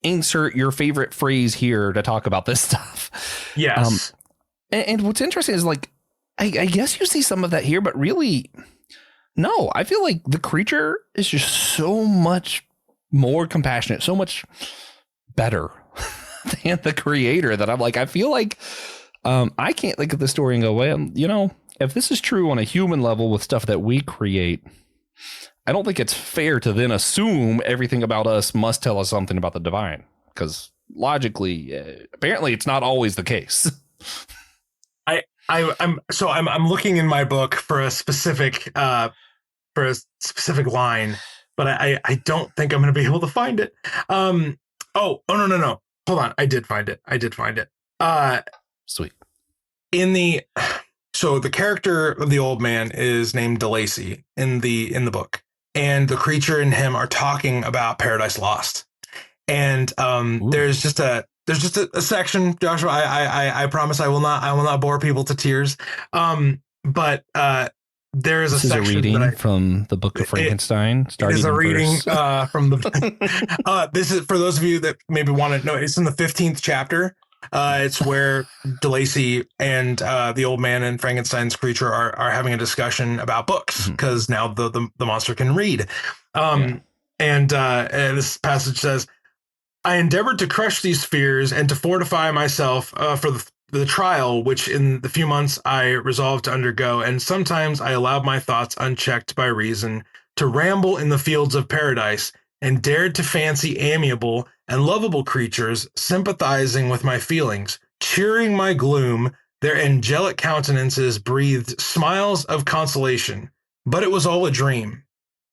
insert your favorite phrase here to talk about this stuff. Yes. And what's interesting is like, I guess you see some of that here, but really, no, I feel like the creature is just so much more compassionate, so much better than the creator that I'm like, I feel like I can't look at the story and go, well, you know, if this is true on a human level with stuff that we create, I don't think it's fair to then assume everything about us must tell us something about the divine, because logically, apparently it's not always the case. I'm looking in my book for a specific line, but I don't think I'm going to be able to find it. No. Hold on. I did find it. Sweet. So the character of the old man is named DeLacy in the book, and the creature and him are talking about Paradise Lost. And there's just a section, Joshua. I promise I will not bore people to tears. But there is a section. This is a reading from the book of Frankenstein. It is a reading from the. This is for those of you that maybe want to know. It's in the 15th chapter. It's where DeLacy and the old man and Frankenstein's creature are having a discussion about books, because now the monster can read. And this passage says, I endeavored to crush these fears and to fortify myself for the trial, which in the few months I resolved to undergo. And sometimes I allowed my thoughts unchecked by reason to ramble in the fields of paradise, and dared to fancy amiable and lovable creatures sympathizing with my feelings, cheering my gloom. Their angelic countenances breathed smiles of consolation. But it was all a dream.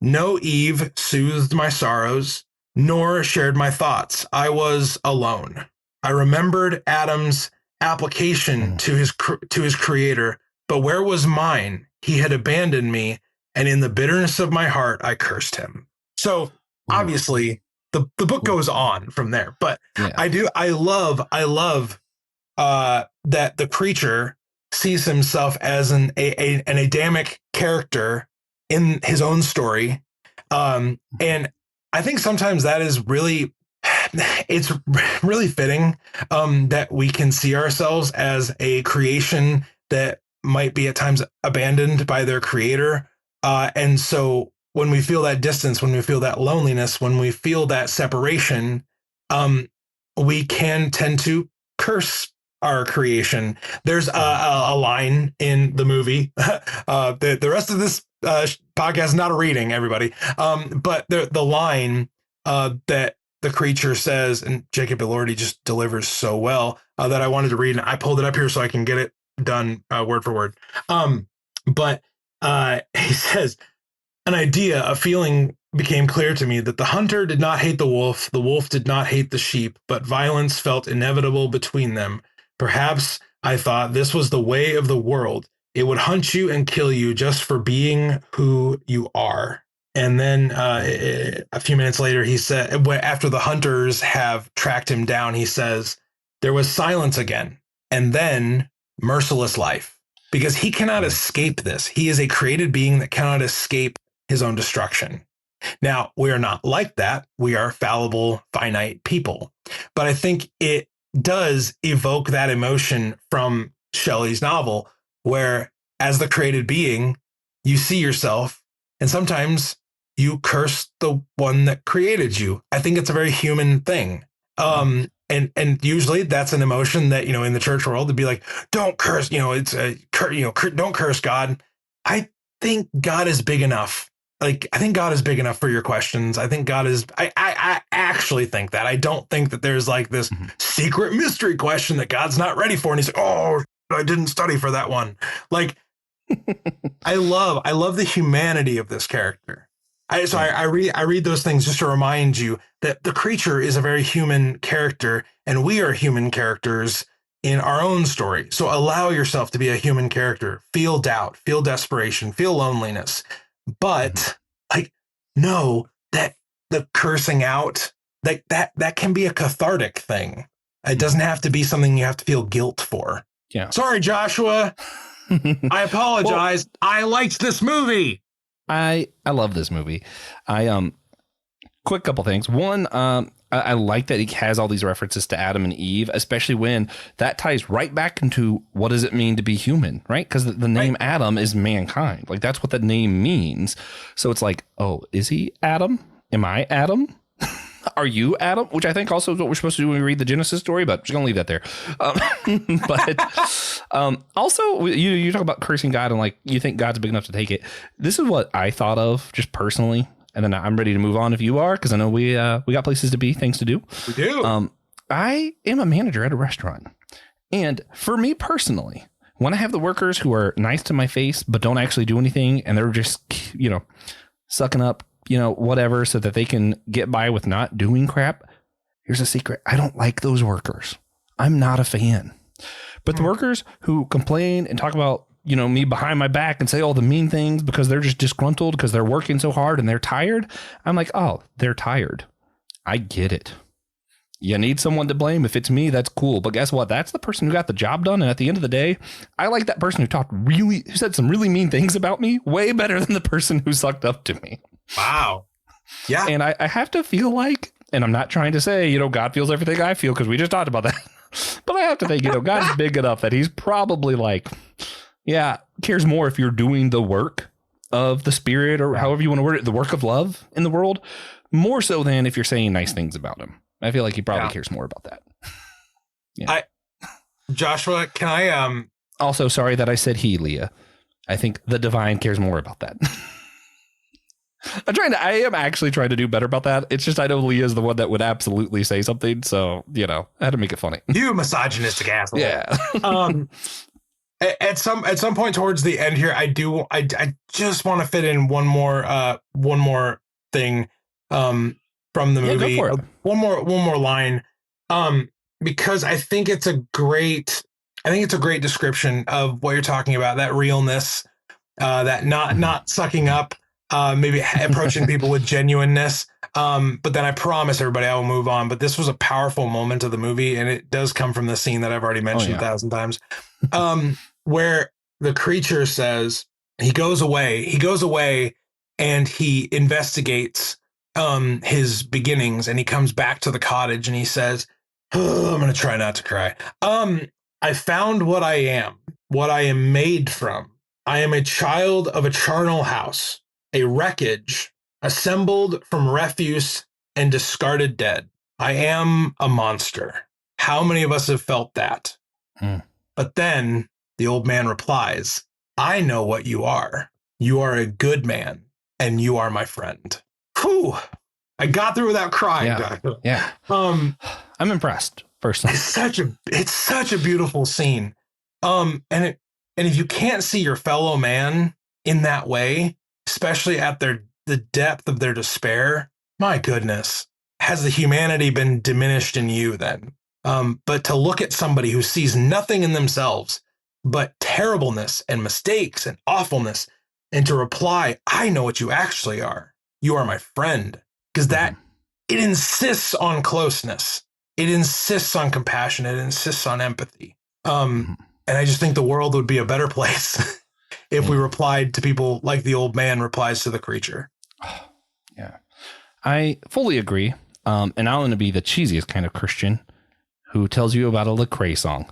No Eve soothed my sorrows, nor shared my thoughts. I was alone. I remembered Adam's application to his creator, but where was mine? He had abandoned me, and in the bitterness of my heart, I cursed him. So obviously, the book goes on from there. But I love that the creature sees himself as an Adamic character in his own story, and I think sometimes that is really, it's really fitting that we can see ourselves as a creation that might be at times abandoned by their creator. And so when we feel that distance, when we feel that loneliness, when we feel that separation, we can tend to curse our creation. There's a line in the movie. The rest of this podcast is not a reading, everybody. But the line that the creature says, and Jacob Elordi just delivers so well, that I wanted to read, and I pulled it up here so I can get it done word for word. But he says, an idea, a feeling became clear to me that the hunter did not hate the wolf did not hate the sheep, but violence felt inevitable between them. Perhaps, I thought, this was the way of the world. It would hunt you and kill you just for being who you are. And then a few minutes later, he said, after the hunters have tracked him down, he says, there was silence again, and then merciless life, because he cannot escape this. He is a created being that cannot escape his own destruction. Now, we are not like that. We are fallible, finite people. But I think it does evoke that emotion from Shelley's novel, where as the created being, you see yourself, and sometimes you curse the one that created you. I think it's a very human thing. And usually that's an emotion that, in the church world, to be like, don't curse, it's don't curse God. I think God is big enough. I think God is big enough for your questions. I think God is, I actually think that. I don't think that there's this secret mystery question that God's not ready for. And he's like, oh, I didn't study for that one. I love the humanity of this character. I read those things just to remind you that the creature is a very human character, and we are human characters in our own story. So allow yourself to be a human character. Feel doubt, feel desperation, feel loneliness. But know that the cursing out, that can be a cathartic thing. It doesn't have to be something you have to feel guilt for. Yeah. Sorry, Joshua. I apologize. Well, I liked this movie. I love this movie. Quick couple things. One, I like that he has all these references to Adam and Eve, especially when that ties right back into what does it mean to be human, right? Because the name Adam is mankind. Like, that's what the name means. So it's like, oh, is he Adam? Am I Adam? Are you Adam? Which I think also is what we're supposed to do when we read the Genesis story, but just going to leave that there. Also, you talk about cursing God and like you think God's big enough to take it. This is what I thought of just personally. And then I'm ready to move on if you are, because I know we got places to be, things to do. We do. I am a manager at a restaurant. And for me personally, when I have the workers who are nice to my face, but don't actually do anything, and they're just, sucking up, whatever, so that they can get by with not doing crap. Here's a secret. I don't like those workers. I'm not a fan. But the workers who complain and talk about, me behind my back and say all the mean things because they're just disgruntled because they're working so hard and they're tired. I'm like, oh, they're tired. I get it. You need someone to blame. If it's me, that's cool. But guess what? That's the person who got the job done. And at the end of the day, I like that person who said some really mean things about me way better than the person who sucked up to me. Wow. Yeah. And I have to feel like, and I'm not trying to say, God feels everything I feel because we just talked about that. But I have to think, God's big enough that he's probably like, yeah, cares more if you're doing the work of the spirit or however you want to word it, the work of love in the world, more so than if you're saying nice things about him. I feel like he probably cares more about that. Yeah. Joshua, can I also, sorry that I said he, Leah. I think the divine cares more about that. I am actually trying to do better about that. It's just I know Leah is the one that would absolutely say something, so I had to make it funny. You misogynistic asshole. Yeah. At some point towards the end here, I just want to fit in one more thing from the movie. Go for it. One more line. Because I think it's a great description of what you're talking about, that realness, that not sucking up, maybe approaching people with genuineness. But then I promise everybody I will move on. But this was a powerful moment of the movie, and it does come from the scene that I've already mentioned 1,000 times, where the creature says he goes away and he investigates his beginnings, and he comes back to the cottage and he says, oh, I'm going to try not to cry. I found what I am made from. I am a child of a charnel house, a wreckage assembled from refuse and discarded dead. I am a monster. How many of us have felt that? But then the old man replies, I know what you are. You are a good man, and you are my friend. Whew. I got through without crying. Yeah. I'm impressed. Personally, it's such a beautiful scene. And if you can't see your fellow man in that way, especially at the depth of their despair, my goodness, has the humanity been diminished in you then? But to look at somebody who sees nothing in themselves but terribleness and mistakes and awfulness, and to reply, I know what you actually are. You are my friend. Because that, it insists on closeness. It insists on compassion. It insists on empathy. And I just think the world would be a better place if we replied to people like the old man replies to the creature. Yeah, I fully agree. And I'm going to be the cheesiest kind of Christian who tells you about a Lecrae song.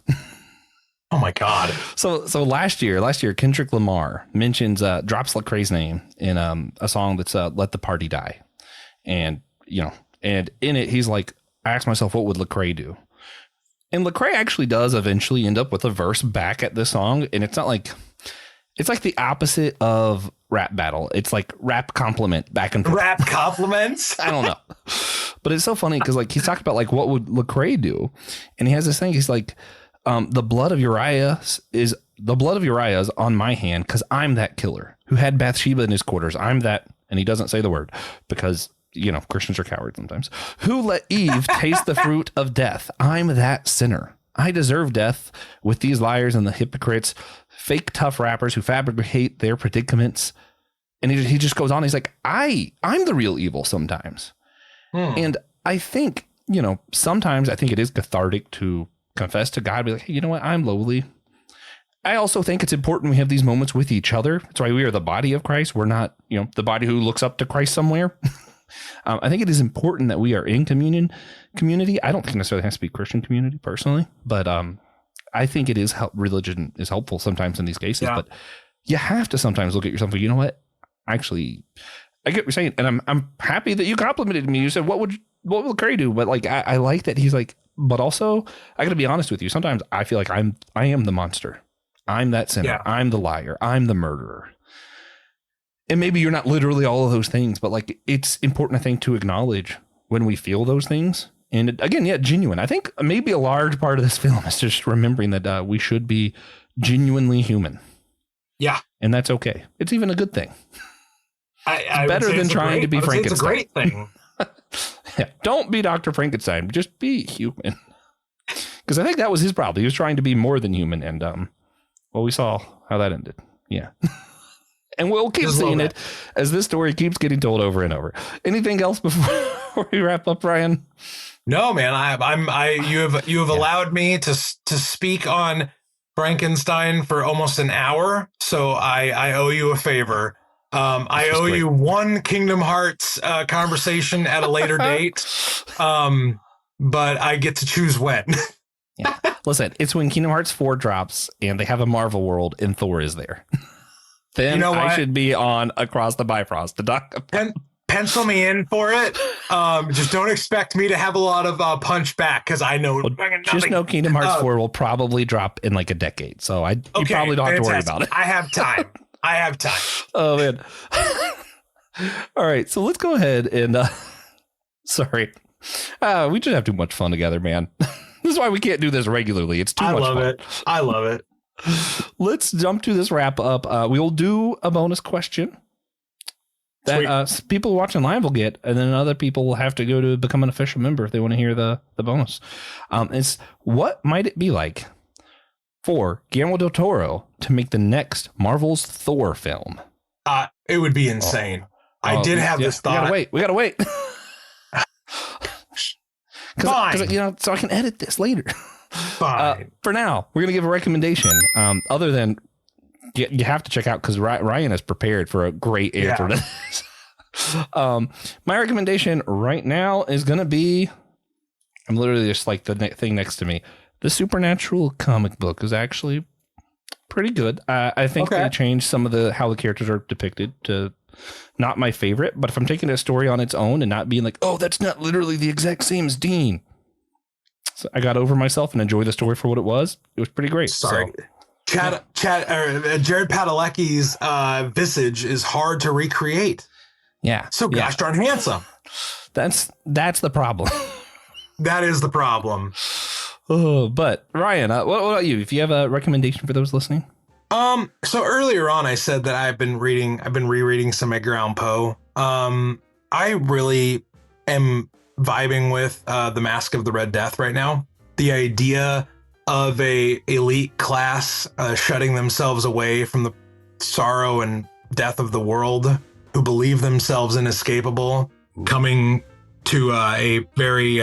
Oh my God. So last year, Kendrick Lamar mentions, drops Lecrae's name in a song that's Let the Party Die. And, and in it, he's like, I asked myself, what would Lecrae do? And Lecrae actually does eventually end up with a verse back at this song. And it's like the opposite of rap battle. It's like rap compliment back and forth. Rap compliments? I don't know. But it's so funny because like he's talking about like, what would Lecrae do? And he has this thing. He's like, the blood of Uriah is on my hand because I'm that killer who had Bathsheba in his quarters. I'm that. And he doesn't say the word because, Christians are cowards sometimes. Who let Eve taste the fruit of death? I'm that sinner. I deserve death with these liars and the hypocrites, fake tough rappers who fabricate their predicaments. And he just goes on. He's like, I'm the real evil sometimes. And I think, sometimes I think it is cathartic to confess to God, be like, hey, you know what? I'm lowly. I also think it's important we have these moments with each other. That's why we are the body of Christ. We're not, the body who looks up to Christ somewhere. I think it is important that we are in community. I don't think necessarily it has to be Christian community personally, but I think it is religion is helpful sometimes in these cases. Yeah. But you have to sometimes look at yourself and you know what? Actually, I get what you're saying, and I'm happy that you complimented me. You said, what will Curry do? But like I like that he's like, but also I got to be honest with you. Sometimes I feel like I am the monster. I'm that sinner. Yeah. I'm the liar. I'm the murderer. And maybe you're not literally all of those things, but like it's important, I think, to acknowledge when we feel those things. And again, genuine. I think maybe a large part of this film is just remembering that we should be genuinely human. Yeah. And that's okay. It's even a good thing. I better than trying to be Frankenstein. It's a great thing. Yeah. Don't be Dr. Frankenstein. Just be human. Because I think that was his problem. He was trying to be more than human. And well, we saw how that ended. Yeah. And we'll keep seeing it as this story keeps getting told over and over. Anything else before we wrap up, Ryan? No, man. You have allowed me to speak on Frankenstein for almost an hour, so I owe you a favor. I owe you one Kingdom Hearts conversation at a later date, but I get to choose when. Yeah. Listen, it's when Kingdom Hearts 4 drops and they have a Marvel world and Thor is there. Then you know I should be on Across the Bifrost to talk about. Pencil me in for it. Just don't expect me to have a lot of punch back because I know. Well, just know Kingdom Hearts 4 will probably drop in like a decade. So you probably don't have to worry about it. I have time. Oh, man. All right. So let's go ahead and sorry. We just have too much fun together, man. This is why we can't do this regularly. It's too much fun. I love it. Let's jump to this wrap up. We will do a bonus question that people watching live will get, and then other people will have to go to become an official member if they want to hear the bonus. It's what might it be like for Guillermo del Toro to make the next Marvel's Thor film? It would be insane. I did have this thought. We gotta wait. Fine. So I can edit this later. Fine. For now, we're going to give a recommendation. Other than you have to check out because Ryan is prepared for a great answer to this. My recommendation right now is going to be, I'm literally just like the thing next to me. The Supernatural comic book is actually pretty good. I think they changed some of how the characters are depicted to not my favorite, but if I'm taking a story on its own and not being like, oh, that's not literally the exact same as Dean. So I got over myself and enjoyed the story for what it was. It was pretty great. Sorry. Jared Padalecki's visage is hard to recreate. Yeah. So gosh darn handsome. That's the problem. That is the problem. Oh, but Ryan, what about you? If you have a recommendation for those listening? So earlier on, I said that I've been rereading some Edgar Allan Poe. I really am vibing with The Mask of the Red Death right now. The idea of a elite class shutting themselves away from the sorrow and death of the world, who believe themselves inescapable, coming to a very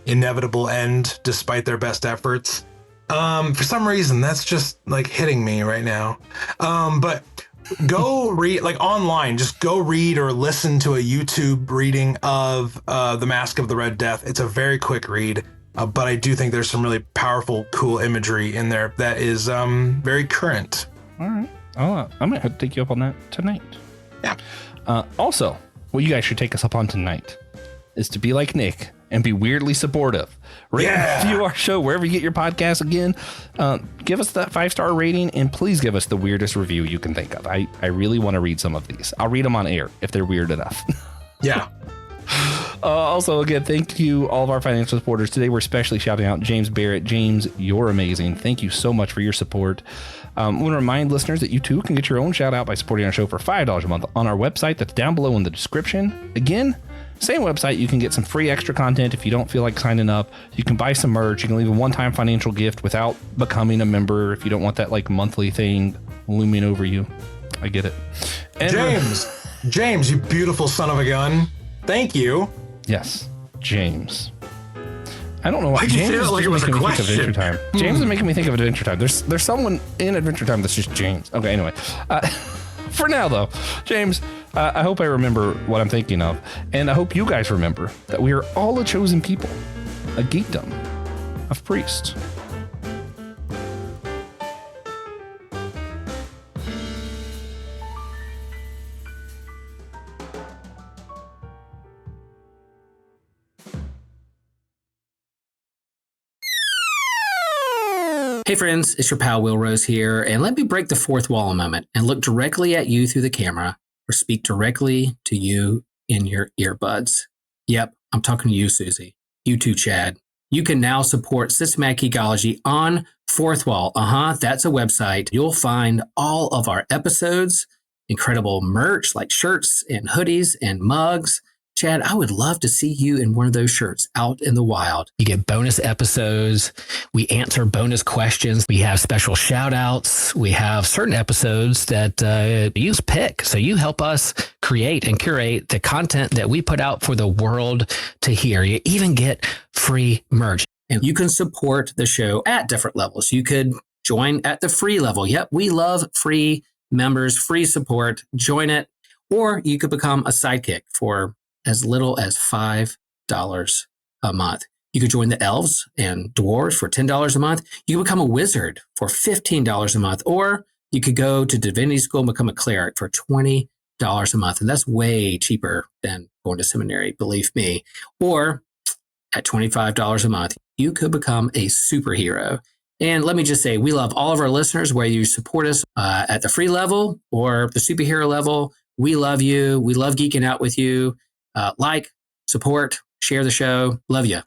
inevitable end despite their best efforts. For some reason, that's just like hitting me right now. But go read, like online, just go read or listen to a YouTube reading of The Mask of the Red Death. It's a very quick read, but I do think there's some really powerful, cool imagery in there that is very current. All right. I'm going to have to take you up on that tonight. Yeah. Also, what you guys should take us up on tonight is to be like Nick and be weirdly supportive. Rate and review our show wherever you get your podcasts. Again, give us that 5-star rating and please give us the weirdest review you can think of. I really want to read some of these. I'll read them on air if they're weird enough. Yeah. Also, again, thank you all of our financial supporters. Today, we're especially shouting out James Barrett. James, you're amazing. Thank you so much for your support. I want to remind listeners that you too can get your own shout out by supporting our show for $5 a month on our website. That's down below in the description. Again, same website. You can get some free extra content if you don't feel like signing up. You can buy some merch. You can leave a one-time financial gift without becoming a member if you don't want that like monthly thing looming over you. I get it. And James, you beautiful son of a gun. Thank you. Yes, James. I don't know why James is like making me think of Adventure Time. James is making me think of Adventure Time. There's someone in Adventure Time that's just James. Okay, anyway. For now, though, James, I hope I remember what I'm thinking of. And I hope you guys remember that we are all a chosen people, a geekdom of priests. Hey friends, it's your pal Will Rose here, and let me break the fourth wall a moment and look directly at you through the camera or speak directly to you in your earbuds. Yep, I'm talking to you, Susie. You too, Chad. You can now support Systematic Geekology on Fourth Wall. That's a website. You'll find all of our episodes, incredible merch like shirts and hoodies and mugs. Chad, I would love to see you in one of those shirts out in the wild. You get bonus episodes. We answer bonus questions. We have special shout outs. We have certain episodes that you pick. So you help us create and curate the content that we put out for the world to hear. You even get free merch. And you can support the show at different levels. You could join at the free level. Yep, we love free members, free support. Join it. Or you could become a sidekick for as little as $5 a month. You could join the elves and dwarves for $10 a month. You could become a wizard for $15 a month, or you could go to divinity school and become a cleric for $20 a month. And that's way cheaper than going to seminary, believe me. Or at $25 a month, you could become a superhero. And let me just say, we love all of our listeners, whether you support us at the free level or the superhero level. We love you. We love geeking out with you. Like, support, share the show. Love you.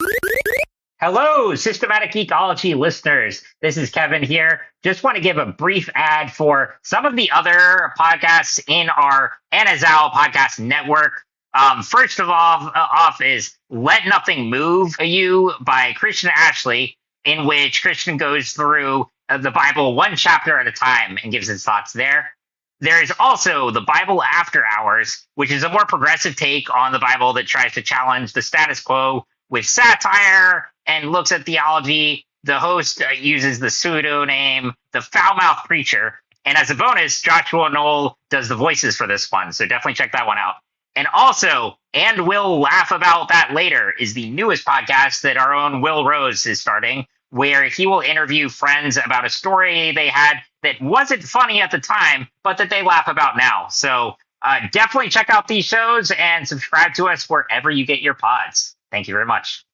Hello, Systematic Geekology listeners. This is Kevin here. Just want to give a brief ad for some of the other podcasts in our Anazao podcast network. First of all, off is Let Nothing Move You by Christian Ashley, in which Christian goes through the Bible one chapter at a time and gives his thoughts there. There is also the Bible After Hours, which is a more progressive take on the Bible that tries to challenge the status quo with satire and looks at theology. The host uses the pseudonym The Foul-Mouthed Preacher. And as a bonus, Joshua Noel does the voices for this one. So definitely check that one out. And also, and we'll laugh about that later, is the newest podcast that our own Will Rose is starting, where he will interview friends about a story they had that wasn't funny at the time, but that they laugh about now. So definitely check out these shows and subscribe to us wherever you get your pods. Thank you very much.